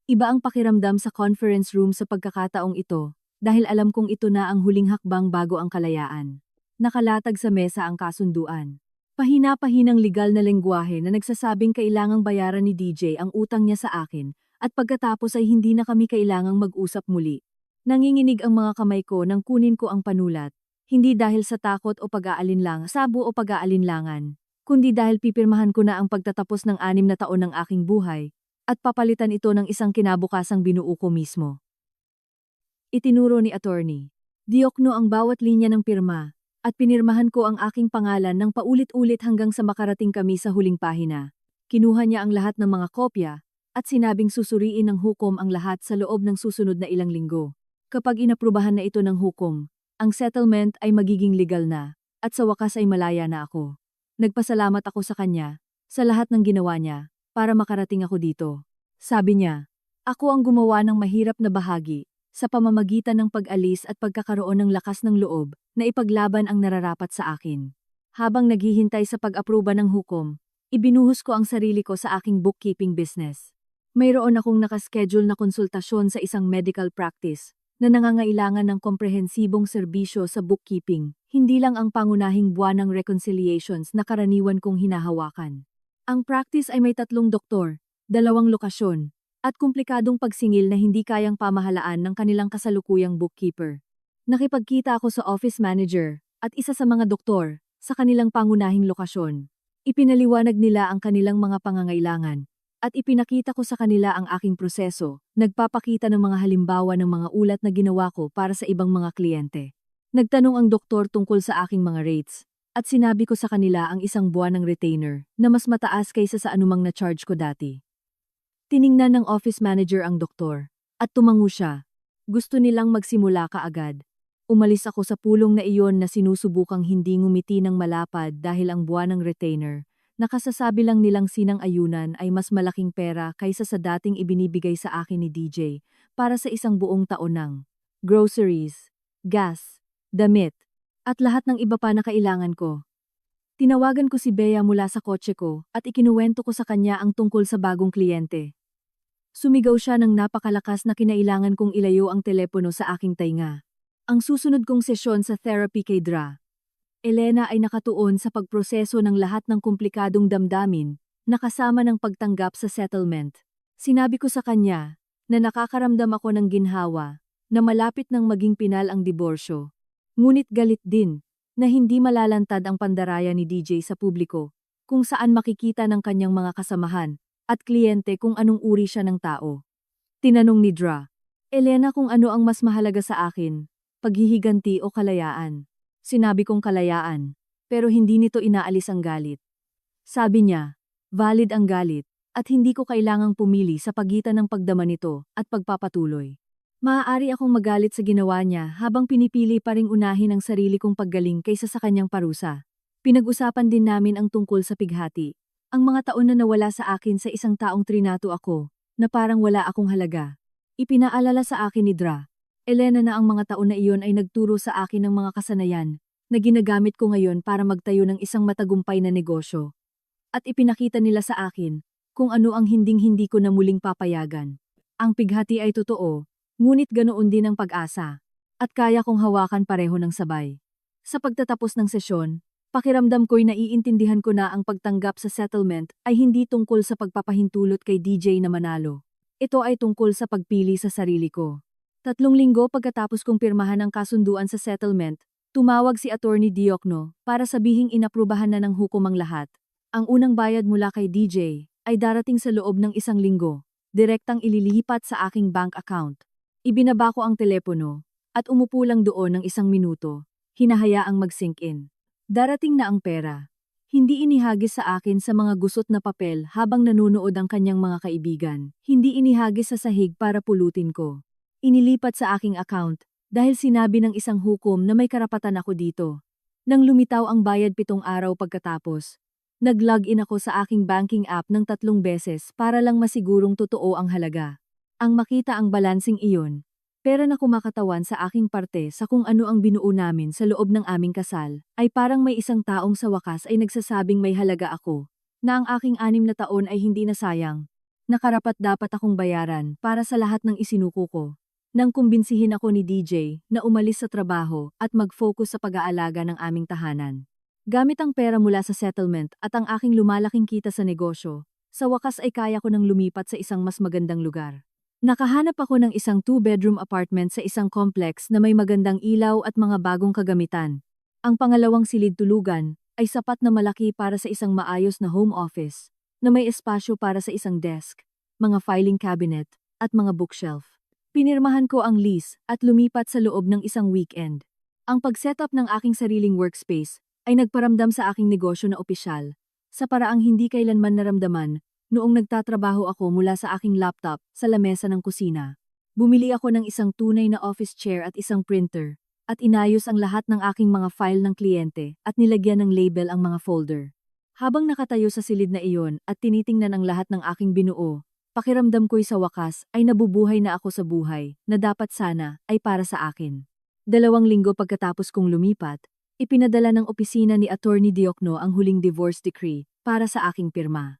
Iba ang pakiramdam sa conference room sa pagkakataong ito dahil alam kong ito na ang huling hakbang bago ang kalayaan. Nakalatag sa mesa ang kasunduan. Pahina-pahinang legal na lengguwahe na nagsasabing kailangang bayaran ni DJ ang utang niya sa akin at pagkatapos ay hindi na kami kailangang mag-usap muli. Nanginginig ang mga kamay ko nang kunin ko ang panulat, hindi dahil sa takot o pag-aalinlangan, kundi dahil pipirmahan ko na ang pagtatapos ng 6 na taon ng aking buhay, at papalitan ito ng isang kinabukasang binuo ko mismo. Itinuro ni Attorney Diokno ang bawat linya ng pirma, at pinirmahan ko ang aking pangalan ng paulit-ulit hanggang sa makarating kami sa huling pahina. Kinuha niya ang lahat ng mga kopya, at sinabing susuriin ng hukom ang lahat sa loob ng susunod na ilang linggo. Kapag inaprubahan na ito ng hukom, ang settlement ay magiging legal na, at sa wakas ay malaya na ako. Nagpasalamat ako sa kanya, sa lahat ng ginawa niya, para makarating ako dito. Sabi niya, ako ang gumawa ng mahirap na bahagi, sa pamamagitan ng pag-alis at pagkakaroon ng lakas ng loob, na ipaglaban ang nararapat sa akin. Habang naghihintay sa pag-aproba ng hukom, ibinuhos ko ang sarili ko sa aking bookkeeping business. Mayroon akong nakaschedule na konsultasyon sa isang medical practice, na nangangailangan ng komprehensibong serbisyo sa bookkeeping, hindi lang ang pangunahing buwan ng reconciliations na karaniwan kong hinahawakan. Ang practice ay may 3 doktor, 2 lokasyon, at komplikadong pagsingil na hindi kayang pamahalaan ng kanilang kasalukuyang bookkeeper. Nakipagkita ako sa office manager, at isa sa mga doktor, sa kanilang pangunahing lokasyon. Ipinaliwanag nila ang kanilang mga pangangailangan, at ipinakita ko sa kanila ang aking proseso, nagpapakita ng mga halimbawa ng mga ulat na ginawa ko para sa ibang mga kliyente. Nagtanong ang doktor tungkol sa aking mga rates, at sinabi ko sa kanila ang isang buwan ng retainer na mas mataas kaysa sa anumang na-charge ko dati. Tiningnan ng office manager ang doktor, at tumango siya. Gusto nilang magsimula kaagad. Umalis ako sa pulong na iyon na sinusubukang hindi ngumiti ng malapad dahil ang buwan ng retainer. Nakasasabi lang nilang sinang-ayunan ay mas malaking pera kaysa sa dating ibinibigay sa akin ni DJ para sa isang buong taon ng groceries, gas, damit, at lahat ng iba pa na kailangan ko. Tinawagan ko si Bea mula sa kotse ko at ikinuwento ko sa kanya ang tungkol sa bagong kliyente. Sumigaw siya ng napakalakas na kinailangan kong ilayo ang telepono sa aking tainga. Ang susunod kong sesyon sa therapy kay Dra. Elena ay nakatuon sa pagproseso ng lahat ng komplikadong damdamin na kasama ng pagtanggap sa settlement. Sinabi ko sa kanya na nakakaramdam ako ng ginhawa na malapit nang maging pinal ang diborsyo. Ngunit galit din na hindi malalantad ang pandaraya ni DJ sa publiko kung saan makikita ng kanyang mga kasamahan at kliyente kung anong uri siya ng tao. Tinanong ni Dra. Elena kung ano ang mas mahalaga sa akin, paghihiganti o kalayaan. Sinabi kong kalayaan, pero hindi nito inaalis ang galit. Sabi niya, valid ang galit, at hindi ko kailangang pumili sa pagitan ng pagdama nito at pagpapatuloy. Maaari akong magalit sa ginawa niya habang pinipili pa ring unahin ang sarili kong paggaling kaysa sa kanyang parusa. Pinag-usapan din namin ang tungkol sa pighati. Ang mga taon na nawala sa akin sa isang taong trinato ako, na parang wala akong halaga. Ipinaalala sa akin ni Dra. Elena na ang mga taon na iyon ay nagturo sa akin ng mga kasanayan na ginagamit ko ngayon para magtayo ng isang matagumpay na negosyo. At ipinakita nila sa akin kung ano ang hinding-hindi ko na muling papayagan. Ang pighati ay totoo. Ngunit ganoon din ang pag-asa, at kaya kong hawakan pareho ng sabay. Sa pagtatapos ng sesyon, pakiramdam ko'y naiintindihan ko na ang pagtanggap sa settlement ay hindi tungkol sa pagpapahintulot kay DJ na manalo. Ito ay tungkol sa pagpili sa sarili ko. 3 linggo pagkatapos kong pirmahan ang kasunduan sa settlement, tumawag si Attorney Diokno para sabihing inaprubahan na ng hukom ang lahat. Ang unang bayad mula kay DJ ay darating sa loob ng 1 linggo, direktang ililipat sa aking bank account. Ibinaba ko ang telepono, at umupo lang doon ng 1 minuto, hinahayaang mag-sink in. Darating na ang pera. Hindi inihagis sa akin sa mga gusot na papel habang nanunood ang kanyang mga kaibigan. Hindi inihagis sa sahig para pulutin ko. Inilipat sa aking account, dahil sinabi ng isang hukom na may karapatan ako dito. Nang lumitaw ang bayad 7 araw pagkatapos, nag-login ako sa aking banking app ng 3 beses para lang masigurong totoo ang halaga. Ang makita ang balansing iyon, pera na kumakatawan sa aking parte sa kung ano ang binuo namin sa loob ng aming kasal, ay parang may isang taong sa wakas ay nagsasabing may halaga ako, na ang aking 6 na taon ay hindi na sayang. Nakarapat dapat akong bayaran para sa lahat ng isinuko ko. Nang kumbinsihin ako ni DJ na umalis sa trabaho at mag-focus sa pag-aalaga ng aming tahanan. Gamit ang pera mula sa settlement at ang aking lumalaking kita sa negosyo, sa wakas ay kaya ko nang lumipat sa isang mas magandang lugar. Nakahanap ako ng isang 2-bedroom apartment sa isang complex na may magandang ilaw at mga bagong kagamitan. Ang pangalawang silid tulugan ay sapat na malaki para sa isang maayos na home office, na may espasyo para sa isang desk, mga filing cabinet, at mga bookshelf. Pinirmahan ko ang lease at lumipat sa loob ng isang weekend. Ang pag-setup ng aking sariling workspace ay nagparamdam sa aking negosyo na opisyal, sa paraang hindi kailanman naramdaman noong nagtatrabaho ako mula sa aking laptop sa lamesa ng kusina. Bumili ako ng isang tunay na office chair at isang printer, at inayos ang lahat ng aking mga file ng kliyente at nilagyan ng label ang mga folder. Habang nakatayo sa silid na iyon at tinitingnan ang lahat ng aking binuo, pakiramdam ko'y sa wakas ay nabubuhay na ako sa buhay na dapat sana ay para sa akin. 2 linggo pagkatapos kong lumipat, ipinadala ng opisina ni Attorney Diokno ang huling divorce decree para sa aking pirma.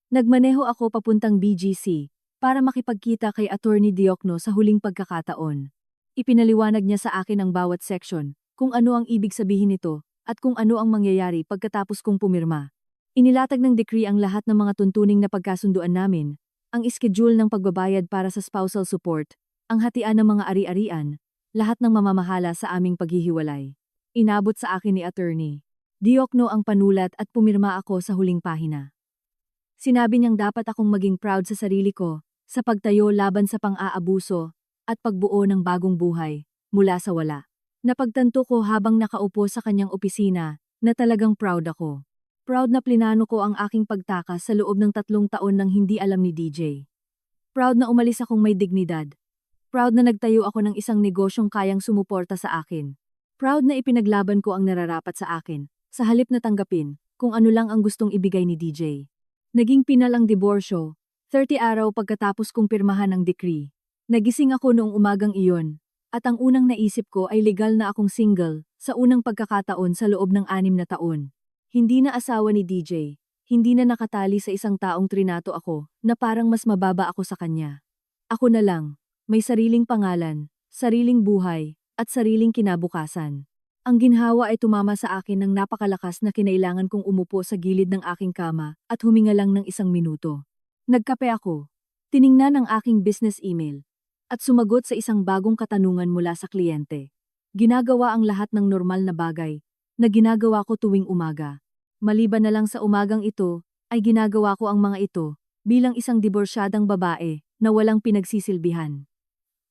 Nagmaneho ako papuntang BGC para makipagkita kay Attorney Diokno sa huling pagkakataon. Ipinaliwanag niya sa akin ang bawat section, kung ano ang ibig sabihin nito, at kung ano ang mangyayari pagkatapos kong pumirma. Inilatag ng decree ang lahat ng mga tuntuning na pagkasunduan namin, ang schedule ng pagbabayad para sa spousal support, ang hatian ng mga ari-arian, lahat ng mamamahala sa aming paghihiwalay. Inabot sa akin ni Attorney Diokno ang panulat at pumirma ako sa huling pahina. Sinabi niyang dapat akong maging proud sa sarili ko, sa pagtayo laban sa pang-aabuso, at pagbuo ng bagong buhay, mula sa wala. Napagtanto ko habang nakaupo sa kanyang opisina, na talagang proud ako. Proud na plinano ko ang aking pagtakas sa loob ng 3 taon nang hindi alam ni DJ. Proud na umalis akong may dignidad. Proud na nagtayo ako ng isang negosyong kayang sumuporta sa akin. Proud na ipinaglaban ko ang nararapat sa akin, sa halip na tanggapin kung ano lang ang gustong ibigay ni DJ. Naging pinal ang diborsyo, 30 araw pagkatapos kong pirmahan ang decree. Nagising ako noong umagang iyon, at ang unang naisip ko ay legal na akong single sa unang pagkakataon sa loob ng 6 na taon. Hindi na asawa ni DJ, hindi na nakatali sa isang taong trinato ako na parang mas mababa ako sa kanya. Ako na lang, may sariling pangalan, sariling buhay, at sariling kinabukasan. Ang ginhawa ay tumama sa akin ng napakalakas na kinailangan kong umupo sa gilid ng aking kama at huminga lang ng 1 minuto. Nagkape ako, tiningnan ang aking business email, at sumagot sa isang bagong katanungan mula sa kliyente. Ginagawa ang lahat ng normal na bagay na ginagawa ko tuwing umaga. Maliban na lang sa umagang ito, ay ginagawa ko ang mga ito bilang isang diborsyadang babae na walang pinagsisilbihan.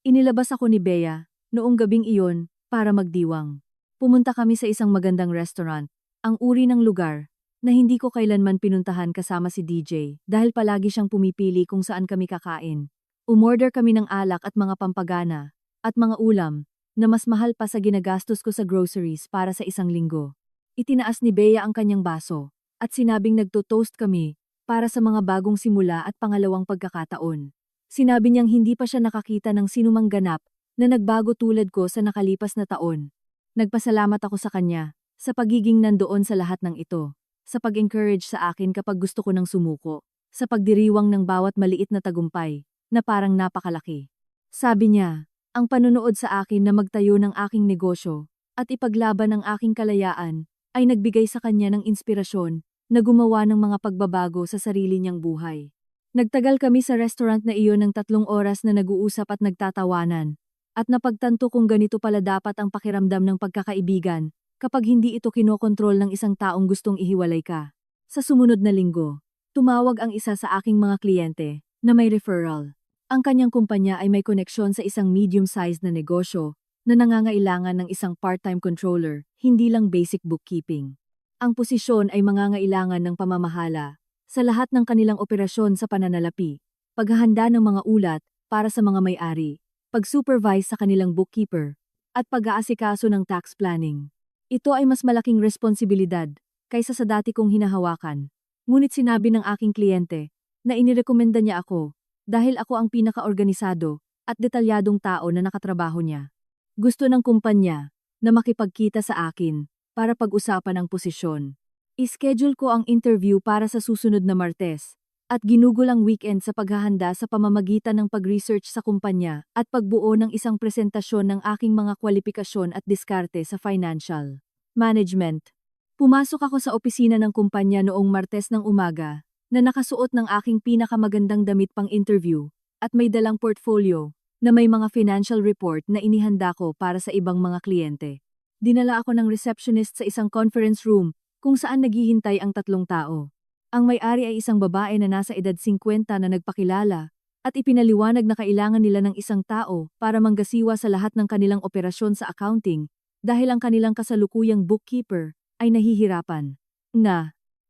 Inilabas ako ni Bea noong gabing iyon para magdiwang. Pumunta kami sa isang magandang restaurant, ang uri ng lugar na hindi ko kailanman pinuntahan kasama si DJ dahil palagi siyang pumipili kung saan kami kakain. Umorder kami ng alak at mga pampagana at mga ulam na mas mahal pa sa ginagastos ko sa groceries para sa 1 linggo. Itinaas ni Bea ang kanyang baso at sinabing nagto-toast kami para sa mga bagong simula at pangalawang pagkakataon. Sinabi niyang hindi pa siya nakakita ng sinumang ganap na nagbago tulad ko sa nakalipas na taon. Nagpasalamat ako sa kanya sa pagiging nandoon sa lahat ng ito, sa pag-encourage sa akin kapag gusto ko ng sumuko, sa pagdiriwang ng bawat maliit na tagumpay na parang napakalaki. Sabi niya, ang panunood sa akin na magtayo ng aking negosyo at ipaglaban ang aking kalayaan ay nagbigay sa kanya ng inspirasyon na gumawa ng mga pagbabago sa sarili niyang buhay. Nagtagal kami sa restaurant na iyon ng 3 oras na nag-uusap at nagtatawanan, at napagtanto kung ganito pala dapat ang pakiramdam ng pagkakaibigan kapag hindi ito kinokontrol ng isang taong gustong ihiwalay ka. Sa sumunod na linggo, tumawag ang isa sa aking mga kliyente na may referral. Ang kanyang kumpanya ay may koneksyon sa isang medium-sized na negosyo na nangangailangan ng isang part-time controller, hindi lang basic bookkeeping. Ang posisyon ay mangangailangan ng pamamahala sa lahat ng kanilang operasyon sa pananalapi, paghahanda ng mga ulat para sa mga may-ari, pag-supervise sa kanilang bookkeeper, at pag-aasikaso ng tax planning. Ito ay mas malaking responsibilidad kaysa sa dati kong hinahawakan. Ngunit sinabi ng aking kliyente na inirekomenda niya ako dahil ako ang pinaka-organisado at detalyadong tao na nakatrabaho niya. Gusto ng kumpanya na makipagkita sa akin para pag-usapan ang posisyon. I-schedule ko ang interview para sa susunod na Martes at ginugol ang weekend sa paghahanda sa pamamagitan ng pag-research sa kumpanya at pagbuo ng isang presentasyon ng aking mga kwalifikasyon at diskarte sa financial management. Pumasok ako sa opisina ng kumpanya noong Martes ng umaga na nakasuot ng aking pinakamagandang damit pang interview at may dalang portfolio na may mga financial report na inihanda ko para sa ibang mga kliyente. Dinala ako ng receptionist sa isang conference room kung saan naghihintay ang 3 tao. Ang may-ari ay isang babae na nasa edad 50 na nagpakilala at ipinaliwanag na kailangan nila ng isang tao para manggasiwa sa lahat ng kanilang operasyon sa accounting dahil ang kanilang kasalukuyang bookkeeper ay nahihirapan.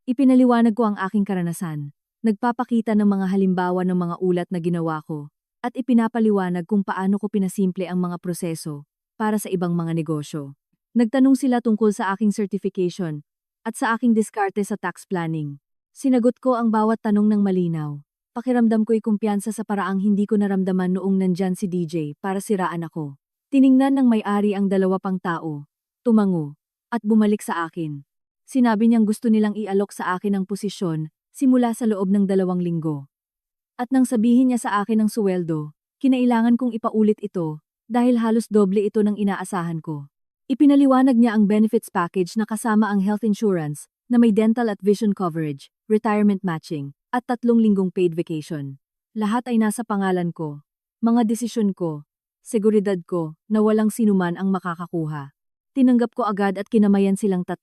Ipinaliwanag ko ang aking karanasan, nagpapakita ng mga halimbawa ng mga ulat na ginawa ko, at ipinapaliwanag kung paano ko pinasimple ang mga proseso para sa ibang mga negosyo. Nagtanong sila tungkol sa aking certification at sa aking diskarte sa tax planning. Sinagot ko ang bawat tanong ng malinaw. Pakiramdam ko'y kumpiyansa sa paraang hindi ko naramdaman noong nandyan si DJ para siraan ako. Tiningnan ng may-ari ang 2 pang tao, tumango, at bumalik sa akin. Sinabi niyang gusto nilang ialok sa akin ang posisyon simula sa loob ng 2 linggo. At nang sabihin niya sa akin ang suweldo, kinailangan kong ipaulit ito dahil halos doble ito ng inaasahan ko. Ipinaliwanag niya ang benefits package na kasama ang health insurance na may dental at vision coverage, retirement matching, at 3 linggong paid vacation. Lahat ay nasa pangalan ko, mga desisyon ko, seguridad ko na walang sinuman ang makakakuha. Tinanggap ko agad at kinamayan silang 3.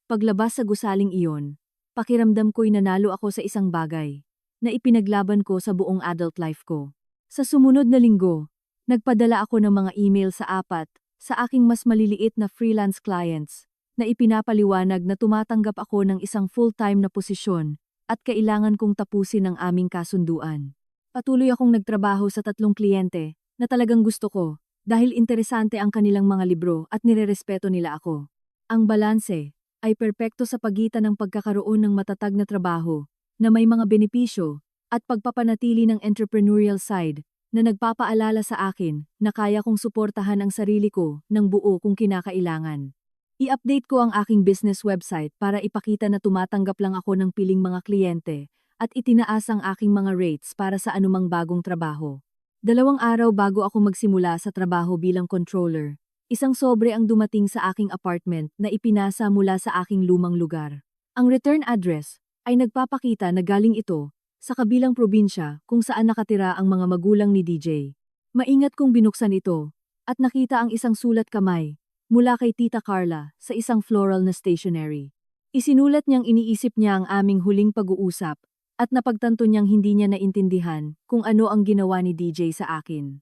Paglabas sa gusaling iyon, pakiramdam ko'y nanalo ako sa isang bagay na ipinaglaban ko sa buong adult life ko. Sa sumunod na linggo, nagpadala ako ng mga email sa apat sa aking mas maliliit na freelance clients na ipinapaliwanag na tumatanggap ako ng isang full-time na posisyon at kailangan kong tapusin ang aming kasunduan. Patuloy akong nagtrabaho sa 3 kliyente na talagang gusto ko dahil interesante ang kanilang mga libro at nirerespeto nila ako. Ang balanse ay perpekto sa pagitan ng pagkakaroon ng matatag na trabaho na may mga benepisyo at pagpapanatili ng entrepreneurial side na nagpapaalala sa akin na kaya kong suportahan ang sarili ko ng buo kung kinakailangan. I-update ko ang aking business website para ipakita na tumatanggap lang ako ng piling mga kliyente at itinaas ang aking mga rates para sa anumang bagong trabaho. 2 araw bago ako magsimula sa trabaho bilang controller, isang sobre ang dumating sa aking apartment na ipinasa mula sa aking lumang lugar. Ang return address ay nagpapakita na galing ito sa kabilang probinsya kung saan nakatira ang mga magulang ni DJ. Maingat kong binuksan ito at nakita ang isang sulat kamay mula kay Tita Carla sa isang floral na stationery. Isinulat niyang iniisip niya ang aming huling pag-uusap at napagtanto niyang hindi niya naintindihan kung ano ang ginawa ni DJ sa akin.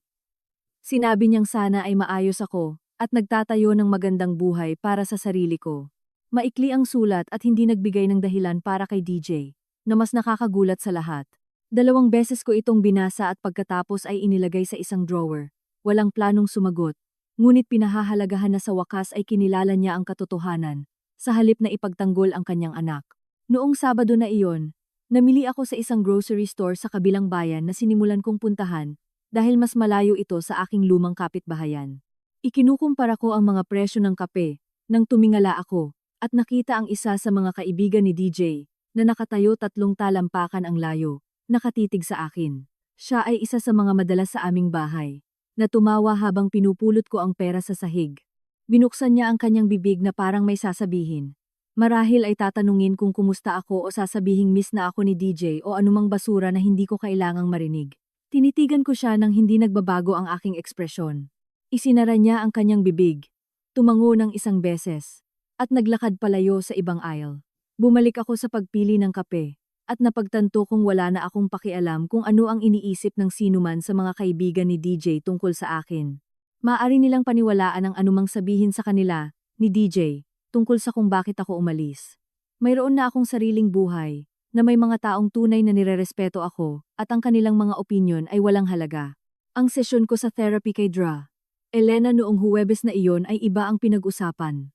Sinabi niyang sana ay maayos ako at nagtatayo ng magandang buhay para sa sarili ko. Maikli ang sulat at hindi nagbigay ng dahilan para kay DJ, na mas nakakagulat sa lahat. 2 beses ko itong binasa at pagkatapos ay inilagay sa isang drawer. Walang planong sumagot, ngunit pinahahalagahan na sa wakas ay kinilala niya ang katotohanan, sa halip na ipagtanggol ang kanyang anak. Noong Sabado na iyon, namili ako sa isang grocery store sa kabilang bayan na sinimulan kong puntahan dahil mas malayo ito sa aking lumang kapitbahayan. Ikinukumpara ko ang mga presyo ng kape nang tumingala ako at nakita ang isa sa mga kaibigan ni DJ na nakatayo 3 talampakan ang layo, nakatitig sa akin. Siya ay isa sa mga madalas sa aming bahay, na tumawa habang pinupulot ko ang pera sa sahig. Binuksan niya ang kanyang bibig na parang may sasabihin. Marahil ay tatanungin kung kumusta ako o sasabihing miss na ako ni DJ o anumang basura na hindi ko kailangang marinig. Tinitigan ko siya nang hindi nagbabago ang aking ekspresyon. Isinara niya ang kanyang bibig, tumango ng 1 beses, at naglakad palayo sa ibang aisle. Bumalik ako sa pagpili ng kape, at napagtanto kong wala na akong pakialam kung ano ang iniisip ng sinuman sa mga kaibigan ni DJ tungkol sa akin. Maaari nilang paniwalaan ang anumang sabihin sa kanila, ni DJ, tungkol sa kung bakit ako umalis. Mayroon na akong sariling buhay, na may mga taong tunay na nirerespeto ako, at ang kanilang mga opinyon ay walang halaga. Ang sesyon ko sa therapy kay Dra. Elena noong Huwebes na iyon ay iba ang pinag-usapan.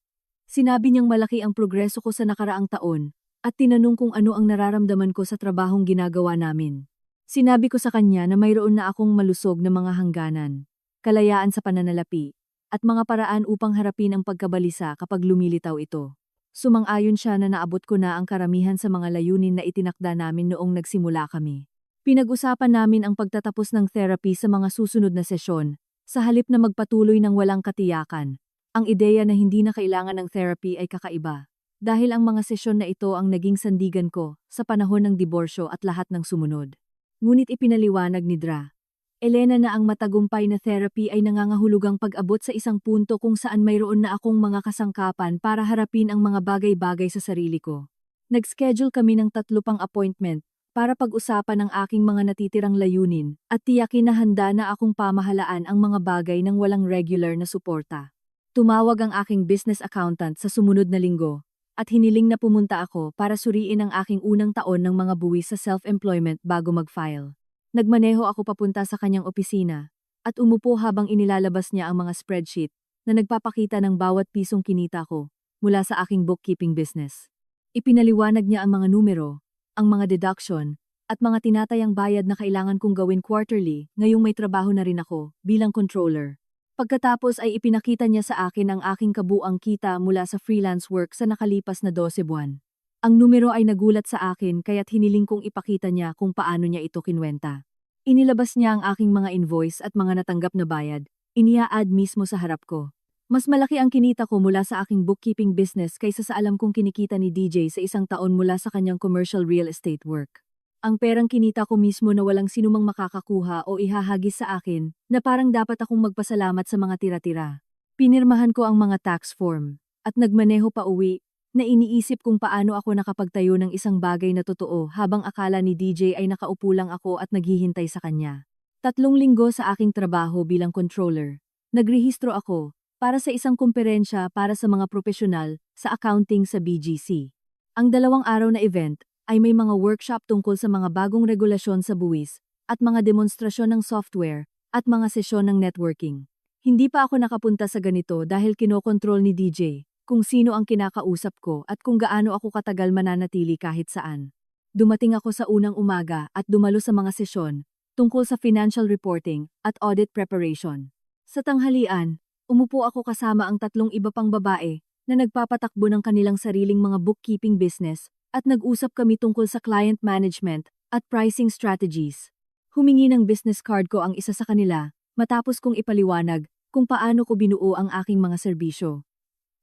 Sinabi niyang malaki ang progreso ko sa nakaraang taon, at tinanong kung ano ang nararamdaman ko sa trabahong ginagawa namin. Sinabi ko sa kanya na mayroon na akong malusog na mga hangganan, kalayaan sa pananalapi, at mga paraan upang harapin ang pagkabalisa kapag lumilitaw ito. Sumang-ayon siya na naabot ko na ang karamihan sa mga layunin na itinakda namin noong nagsimula kami. Pinag-usapan namin ang pagtatapos ng therapy sa mga susunod na sesyon, sa halip na magpatuloy ng walang katiyakan. Ang ideya na hindi na kailangan ng therapy ay kakaiba, dahil ang mga sesyon na ito ang naging sandigan ko sa panahon ng diborsyo at lahat ng sumunod. Ngunit ipinaliwanag ni Dra. Elena na ang matagumpay na therapy ay nangangahulugang pag-abot sa isang punto kung saan mayroon na akong mga kasangkapan para harapin ang mga bagay-bagay sa sarili ko. Nag-schedule kami ng 3 pang appointment para pag-usapan ang aking mga natitirang layunin at tiyakin na handa na akong pamahalaan ang mga bagay ng walang regular na suporta. Tumawag ang aking business accountant sa sumunod na linggo at hiniling na pumunta ako para suriin ang aking unang taon ng mga buwis sa self-employment bago mag-file. Nagmaneho ako papunta sa kanyang opisina at umupo habang inilalabas niya ang mga spreadsheet na nagpapakita ng bawat pisong kinita ko mula sa aking bookkeeping business. Ipinaliwanag niya ang mga numero, ang mga deduction, at mga tinatayang bayad na kailangan kong gawin quarterly ngayong may trabaho na rin ako bilang controller. Pagkatapos ay ipinakita niya sa akin ang aking kabuang kita mula sa freelance work sa nakalipas na 12 buwan. Ang numero ay nagulat sa akin kaya't hiniling kong ipakita niya kung paano niya ito kinwenta. Inilabas niya ang aking mga invoice at mga natanggap na bayad, inia-add mismo sa harap ko. Mas malaki ang kinita ko mula sa aking bookkeeping business kaysa sa alam kong kinikita ni DJ sa isang taon mula sa kanyang commercial real estate work. Ang perang kinita ko mismo na walang sinumang makakakuha o ihahagis sa akin, na parang dapat akong magpasalamat sa mga tira-tira. Pinirmahan ko ang mga tax form, at nagmaneho pa uwi, na iniisip kung paano ako nakapagtayo ng isang bagay na totoo habang akala ni DJ ay nakaupo lang ako at naghihintay sa kanya. 3 linggo sa aking trabaho bilang controller. Nagrehistro ako para sa isang kumperensya para sa mga profesional sa accounting sa BGC. Ang 2 araw na event ay may mga workshop tungkol sa mga bagong regulasyon sa buwis at mga demonstrasyon ng software at mga sesyon ng networking. Hindi pa ako nakapunta sa ganito dahil kinokontrol ni DJ kung sino ang kinakausap ko at kung gaano ako katagal mananatili kahit saan. Dumating ako sa unang umaga at dumalo sa mga sesyon tungkol sa financial reporting at audit preparation. Sa tanghalian, umupo ako kasama ang 3 iba pang babae na nagpapatakbo ng kanilang sariling mga bookkeeping business at nag-usap kami tungkol sa client management at pricing strategies. Humingi ng business card ko ang isa sa kanila matapos kong ipaliwanag kung paano ko binuo ang aking mga serbisyo.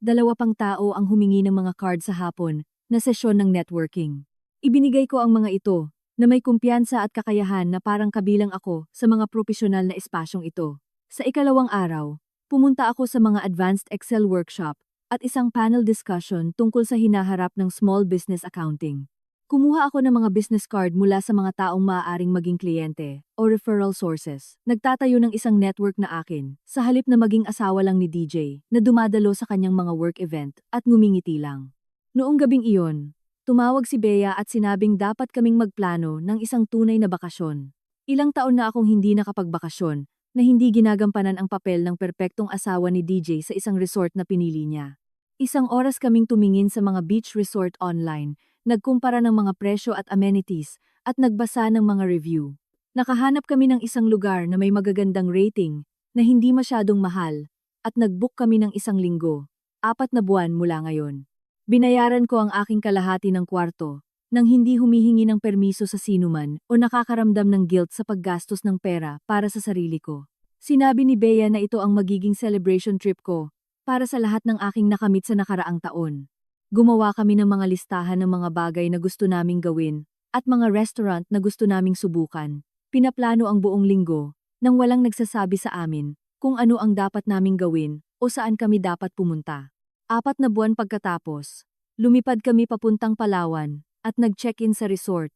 2 pang tao ang humingi ng mga card sa hapon na sesyon ng networking. Ibinigay ko ang mga ito na may kumpiyansa at kakayahan na parang kabilang ako sa mga profesional na espasyong ito. Sa ikalawang araw, pumunta ako sa mga advanced Excel workshop at isang panel discussion tungkol sa hinaharap ng small business accounting. Kumuha ako ng mga business card mula sa mga taong maaaring maging kliyente o referral sources. Nagtatayo ng isang network na akin sa halip na maging asawa lang ni DJ na dumadalo sa kanyang mga work event at ngumingiti lang. Noong gabing iyon, tumawag si Bea at sinabing dapat kaming magplano ng isang tunay na bakasyon. Ilang taon na akong hindi nakapagbakasyon na hindi ginagampanan ang papel ng perpektong asawa ni DJ sa isang resort na pinili niya. Isang oras kaming tumingin sa mga beach resort online, nagkumpara ng mga presyo at amenities, at nagbasa ng mga review. Nakahanap kami ng isang lugar na may magagandang rating, na hindi masyadong mahal, at nag-book kami ng 1 linggo, 4 na buwan mula ngayon. Binayaran ko ang aking kalahati ng kwarto, nang hindi humihingi ng permiso sa sinuman o nakakaramdam ng guilt sa paggastos ng pera para sa sarili ko. Sinabi ni Bea na ito ang magiging celebration trip ko, para sa lahat ng aking nakamit sa nakaraang taon. Gumawa kami ng mga listahan ng mga bagay na gusto naming gawin at mga restaurant na gusto naming subukan. Pinaplano ang buong linggo nang walang nagsasabi sa amin kung ano ang dapat naming gawin o saan kami dapat pumunta. 4 na buwan pagkatapos, lumipad kami papuntang Palawan at nag-check-in sa resort.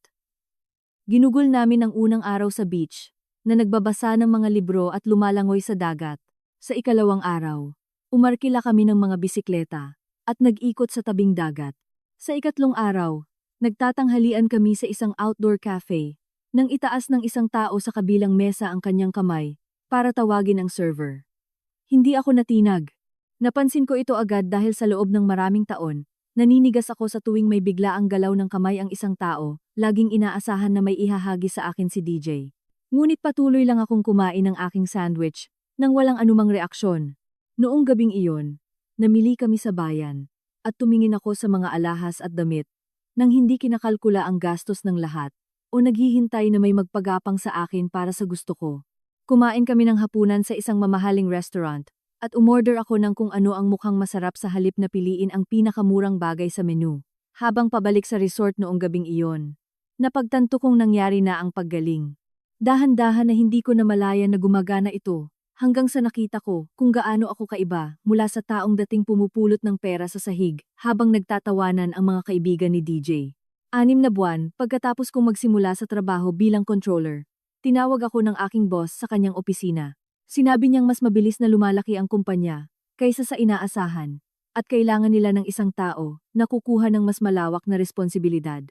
Ginugol namin ang unang araw sa beach na nagbabasa ng mga libro at lumalangoy sa dagat. Sa ikalawang araw, umarkila kami ng mga bisikleta at nag-ikot sa tabing dagat. Sa ikatlong araw, nagtatanghalian kami sa isang outdoor cafe, nang itaas ng isang tao sa kabilang mesa ang kanyang kamay para tawagin ang server. Hindi ako natinag. Napansin ko ito agad dahil sa loob ng maraming taon, naninigas ako sa tuwing may biglaang galaw ng kamay ang isang tao, laging inaasahan na may ihahagi sa akin si DJ. Ngunit patuloy lang akong kumain ng aking sandwich, nang walang anumang reaksyon. Noong gabing iyon, namili kami sa bayan, at tumingin ako sa mga alahas at damit, nang hindi kinakalkula ang gastos ng lahat, o naghihintay na may magpagapang sa akin para sa gusto ko. Kumain kami ng hapunan sa isang mamahaling restaurant, at umorder ako ng kung ano ang mukhang masarap sa halip na piliin ang pinakamurang bagay sa menu. Habang pabalik sa resort noong gabing iyon, napagtanto kong nangyari na ang paggaling. Dahan-dahan na hindi ko namalayan na gumagana ito, hanggang sa nakita ko kung gaano ako kaiba mula sa taong dating pumupulot ng pera sa sahig habang nagtatawanan ang mga kaibigan ni DJ. 6 na buwan pagkatapos kong magsimula sa trabaho bilang controller, tinawag ako ng aking boss sa kanyang opisina. Sinabi niyang mas mabilis na lumalaki ang kumpanya kaysa sa inaasahan at kailangan nila ng isang tao na kukuha ng mas malawak na responsibilidad.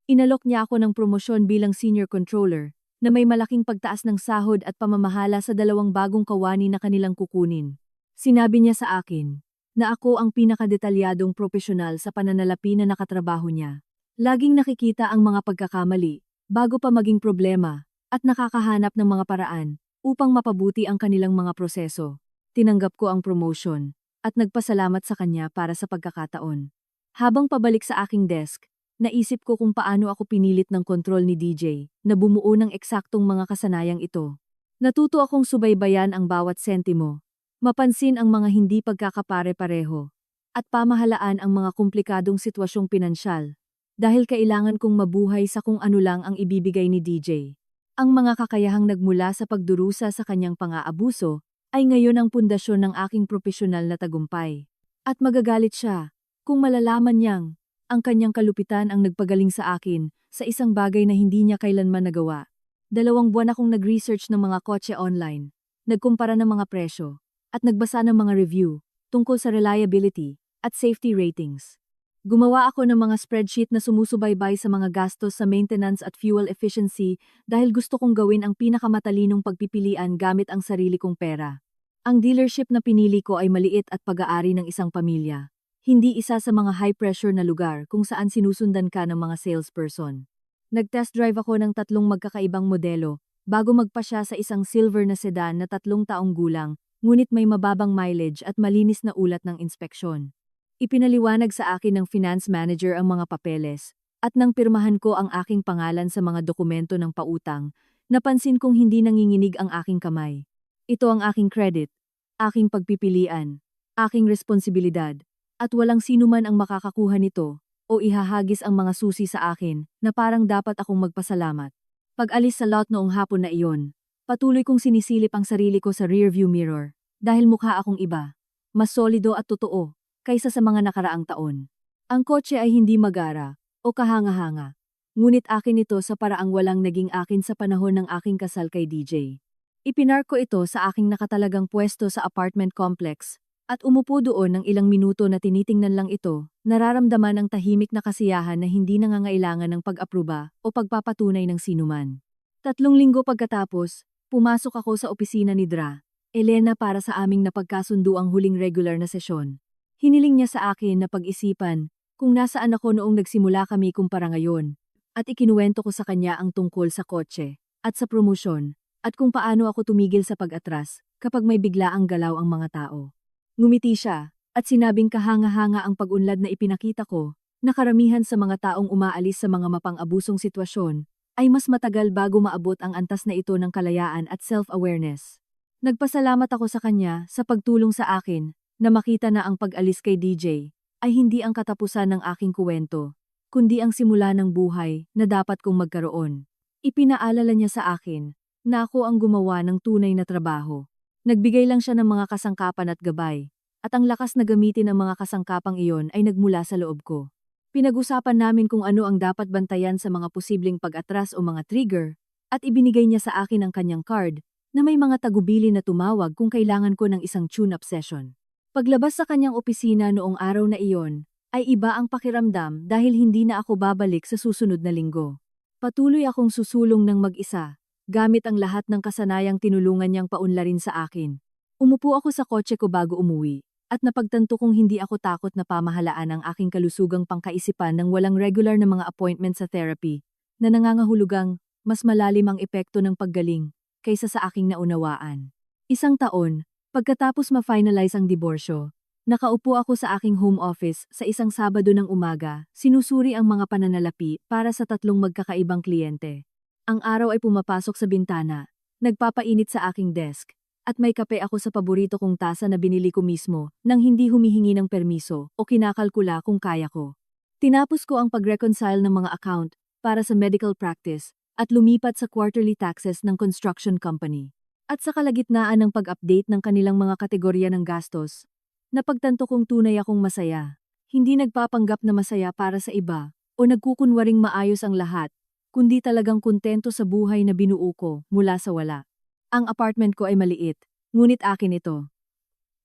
Inalok niya ako ng promosyon bilang senior controller na may malaking pagtaas ng sahod at pamamahala sa 2 bagong kawani na kanilang kukunin. Sinabi niya sa akin na ako ang pinakadetalyadong profesional sa pananalapi na nakatrabaho niya. Laging nakikita ang mga pagkakamali bago pa maging problema at nakakahanap ng mga paraan upang mapabuti ang kanilang mga proseso. Tinanggap ko ang promotion at nagpasalamat sa kanya para sa pagkakataon. Habang pabalik sa aking desk, naisip ko kung paano ako pinilit ng kontrol ni DJ na bumuo ng eksaktong mga kasanayang ito. Natuto akong subaybayan ang bawat sentimo, mapansin ang mga hindi pagkakapare-pareho, at pamahalaan ang mga komplikadong sitwasyong pinansyal, dahil kailangan kong mabuhay sa kung ano lang ang ibibigay ni DJ. Ang mga kakayahang nagmula sa pagdurusa sa kanyang pang-aabuso ay ngayon ang pundasyon ng aking profesional na tagumpay. At magagalit siya Kung malalaman niyang, ang kanyang kalupitan ang nagpagaling sa akin sa isang bagay na hindi niya kailanman nagawa. 2 buwan akong nag-research ng mga kotse online, nagkumpara ng mga presyo, at nagbasa ng mga review tungkol sa reliability at safety ratings. Gumawa ako ng mga spreadsheet na sumusubaybay sa mga gastos sa maintenance at fuel efficiency dahil gusto kong gawin ang pinakamatalinong pagpipilian gamit ang sarili kong pera. Ang dealership na pinili ko ay maliit at pag-aari ng isang pamilya. Hindi isa sa mga high-pressure na lugar kung saan sinusundan ka ng mga salesperson. Nag-test drive ako ng 3 magkakaibang modelo bago magpasya sa isang silver na sedan na 3 taong gulang, ngunit may mababang mileage at malinis na ulat ng inspeksyon. Ipinaliwanag sa akin ng finance manager ang mga papeles, at nang pirmahan ko ang aking pangalan sa mga dokumento ng pautang, napansin kong hindi nanginginig ang aking kamay. Ito ang aking credit, aking pagpipilian, aking responsibilidad, at walang sino man ang makakakuha nito o ihahagis ang mga susi sa akin na parang dapat akong magpasalamat. Pag-alis sa lot noong hapon na iyon, patuloy kong sinisilip ang sarili ko sa rearview mirror dahil mukha akong iba, mas solido at totoo kaysa sa mga nakaraang taon. Ang kotse ay hindi magara o kahanga-hanga, ngunit akin ito sa paraang walang naging akin sa panahon ng aking kasal kay DJ. Ipinark ko ito sa aking nakatalagang pwesto sa apartment complex at umupo doon ng ilang minuto na tinitingnan lang ito, nararamdaman ang tahimik na kasiyahan na hindi nangangailangan ng pag-apruba o pagpapatunay ng sinuman. 3 linggo pagkatapos, pumasok ako sa opisina ni Dra. Elena para sa aming napagkasundo ang huling regular na sesyon. Hiniling niya sa akin na pag-isipan kung nasaan ako noong nagsimula kami kumpara ngayon, at ikinuwento ko sa kanya ang tungkol sa kotse at sa promosyon, at kung paano ako tumigil sa pag-atras kapag may biglaang galaw ang mga tao. Ngumiti siya, at sinabing kahanga-hanga ang pag-unlad na ipinakita ko, na karamihan sa mga taong umaalis sa mga mapang-abusong sitwasyon, ay mas matagal bago maabot ang antas na ito ng kalayaan at self-awareness. Nagpasalamat ako sa kanya sa pagtulong sa akin, na makita na ang pag-alis kay DJ, ay hindi ang katapusan ng aking kuwento, kundi ang simula ng buhay na dapat kong magkaroon. Ipinaalala niya sa akin, na ako ang gumawa ng tunay na trabaho. Nagbigay lang siya ng mga kasangkapan at gabay, at ang lakas na gamitin ang mga kasangkapang iyon ay nagmula sa loob ko. Pinag-usapan namin kung ano ang dapat bantayan sa mga posibleng pag-atras o mga trigger, at ibinigay niya sa akin ang kanyang card, na may mga tagubili na tumawag kung kailangan ko ng isang tune-up session. Paglabas sa kanyang opisina noong araw na iyon, ay iba ang pakiramdam dahil hindi na ako babalik sa susunod na linggo. Patuloy akong susulong ng mag-isa, gamit ang lahat ng kasanayang tinulungan niyang paunlarin sa akin. Umupo ako sa kotse ko bago umuwi, at napagtanto kong hindi ako takot na pamahalaan ang aking kalusugang pangkaisipan ng walang regular na mga appointment sa therapy, na nangangahulugang mas malalim ang epekto ng paggaling kaysa sa aking naunawaan. 1 taon, pagkatapos ma-finalize ang diborsyo, nakaupo ako sa aking home office sa isang Sabado ng umaga, sinusuri ang mga pananalapi para sa 3 magkakaibang kliyente. Ang araw ay pumapasok sa bintana, nagpapainit sa aking desk, at may kape ako sa paborito kong tasa na binili ko mismo nang hindi humihingi ng permiso o kinakalkula kung kaya ko. Tinapos ko ang pag-reconcile ng mga account para sa medical practice at lumipat sa quarterly taxes ng construction company. At sa kalagitnaan ng pag-update ng kanilang mga kategorya ng gastos, napagtanto kong tunay akong masaya. Hindi nagpapanggap na masaya para sa iba o nagkukunwaring maayos ang lahat, kundi talagang kontento sa buhay na binuo ko mula sa wala. Ang apartment ko ay maliit, ngunit akin ito.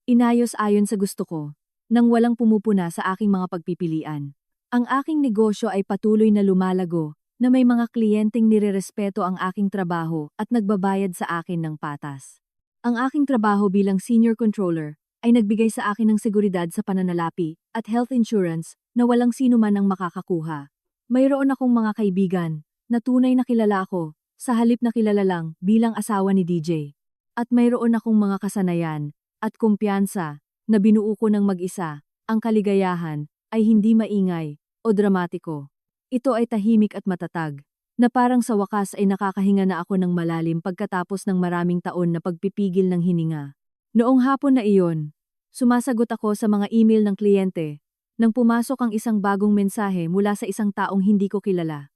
Inayos ayon sa gusto ko, nang walang pumupuna sa aking mga pagpipilian. Ang aking negosyo ay patuloy na lumalago, na may mga kliyenteng nirerespeto ang aking trabaho at nagbabayad sa akin ng patas. Ang aking trabaho bilang senior controller ay nagbigay sa akin ng seguridad sa pananalapi at health insurance na walang sino man ang makakakuha. Mayroon akong mga kaibigan na tunay na kilala ko, sa halip na kilala lang bilang asawa ni DJ. At mayroon akong mga kasanayan at kumpiyansa na binuo ko ng mag-isa. Ang kaligayahan ay hindi maingay o dramatiko. Ito ay tahimik at matatag, na parang sa wakas ay nakakahinga na ako ng malalim pagkatapos ng maraming taon na pagpipigil ng hininga. Noong hapon na iyon, sumasagot ako sa mga email ng kliyente nang pumasok ang isang bagong mensahe mula sa isang taong hindi ko kilala.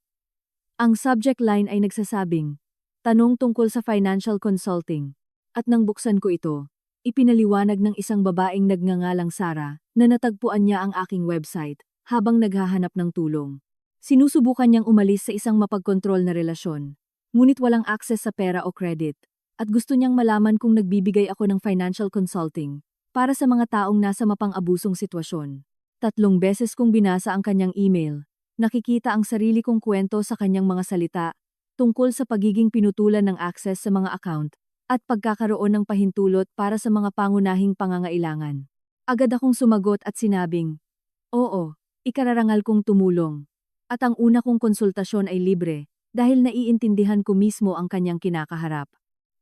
Ang subject line ay nagsasabing, tanong tungkol sa financial consulting, at nang buksan ko ito, Ipinaliwanag ng isang babaeng nagngangalang Sarah na natagpuan niya ang aking website habang naghahanap ng tulong. Sinusubukan niyang umalis sa isang mapagkontrol na relasyon, ngunit walang access sa pera o credit, at gusto niyang malaman kung nagbibigay ako ng financial consulting para sa mga taong nasa mapang-abusong sitwasyon. 3 beses kong binasa ang kanyang email. Nakikita ang sarili kong kwento sa kanyang mga salita tungkol sa pagiging pinutulan ng access sa mga account at pagkakaroon ng pahintulot para sa mga pangunahing pangangailangan. Agad akong sumagot at sinabing, "Oo, ikararangal kong tumulong." At ang una kong konsultasyon ay libre dahil naiintindihan ko mismo ang kanyang kinakaharap.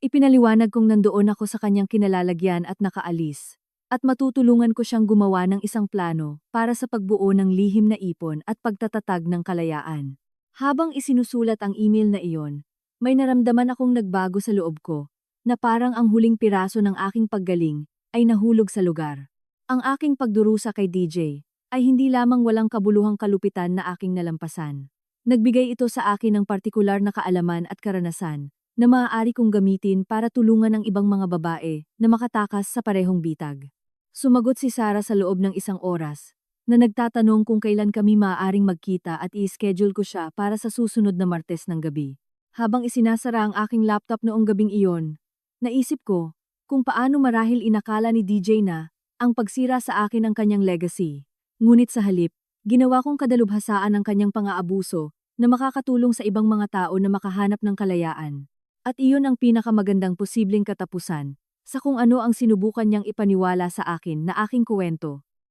Ipinaliwanag kong nandoon ako sa kanyang kinalalagyan at nakaalis, at matutulungan ko siyang gumawa ng isang plano para sa pagbuo ng lihim na ipon at pagtatatag ng kalayaan. Habang isinusulat ang email na iyon, may naramdaman akong nagbago sa loob ko, na parang ang huling piraso ng aking paggaling ay nahulog sa lugar. Ang aking pagdurusa kay DJ ay hindi lamang walang kabuluhang kalupitan na aking nalampasan. Nagbigay ito sa akin ng partikular na kaalaman at karanasan na maaari kong gamitin para tulungan ang ibang mga babae na makatakas sa parehong bitag. Sumagot si Sarah sa loob ng 1 oras, na nagtatanong kung kailan kami maaaring magkita at i-schedule ko siya para sa susunod na Martes ng gabi. Habang isinasara ang aking laptop noong gabing iyon, naisip ko kung paano marahil inakala ni DJ na ang pagsira sa akin ang kanyang legacy. Ngunit sa halip, ginawa kong kadalubhasaan ang kanyang pang-aabuso na makakatulong sa ibang mga tao na makahanap ng kalayaan. At iyon ang pinakamagandang posibleng katapusan sa kung ano ang sinubukan niyang ipaniwala sa akin na aking kuwento.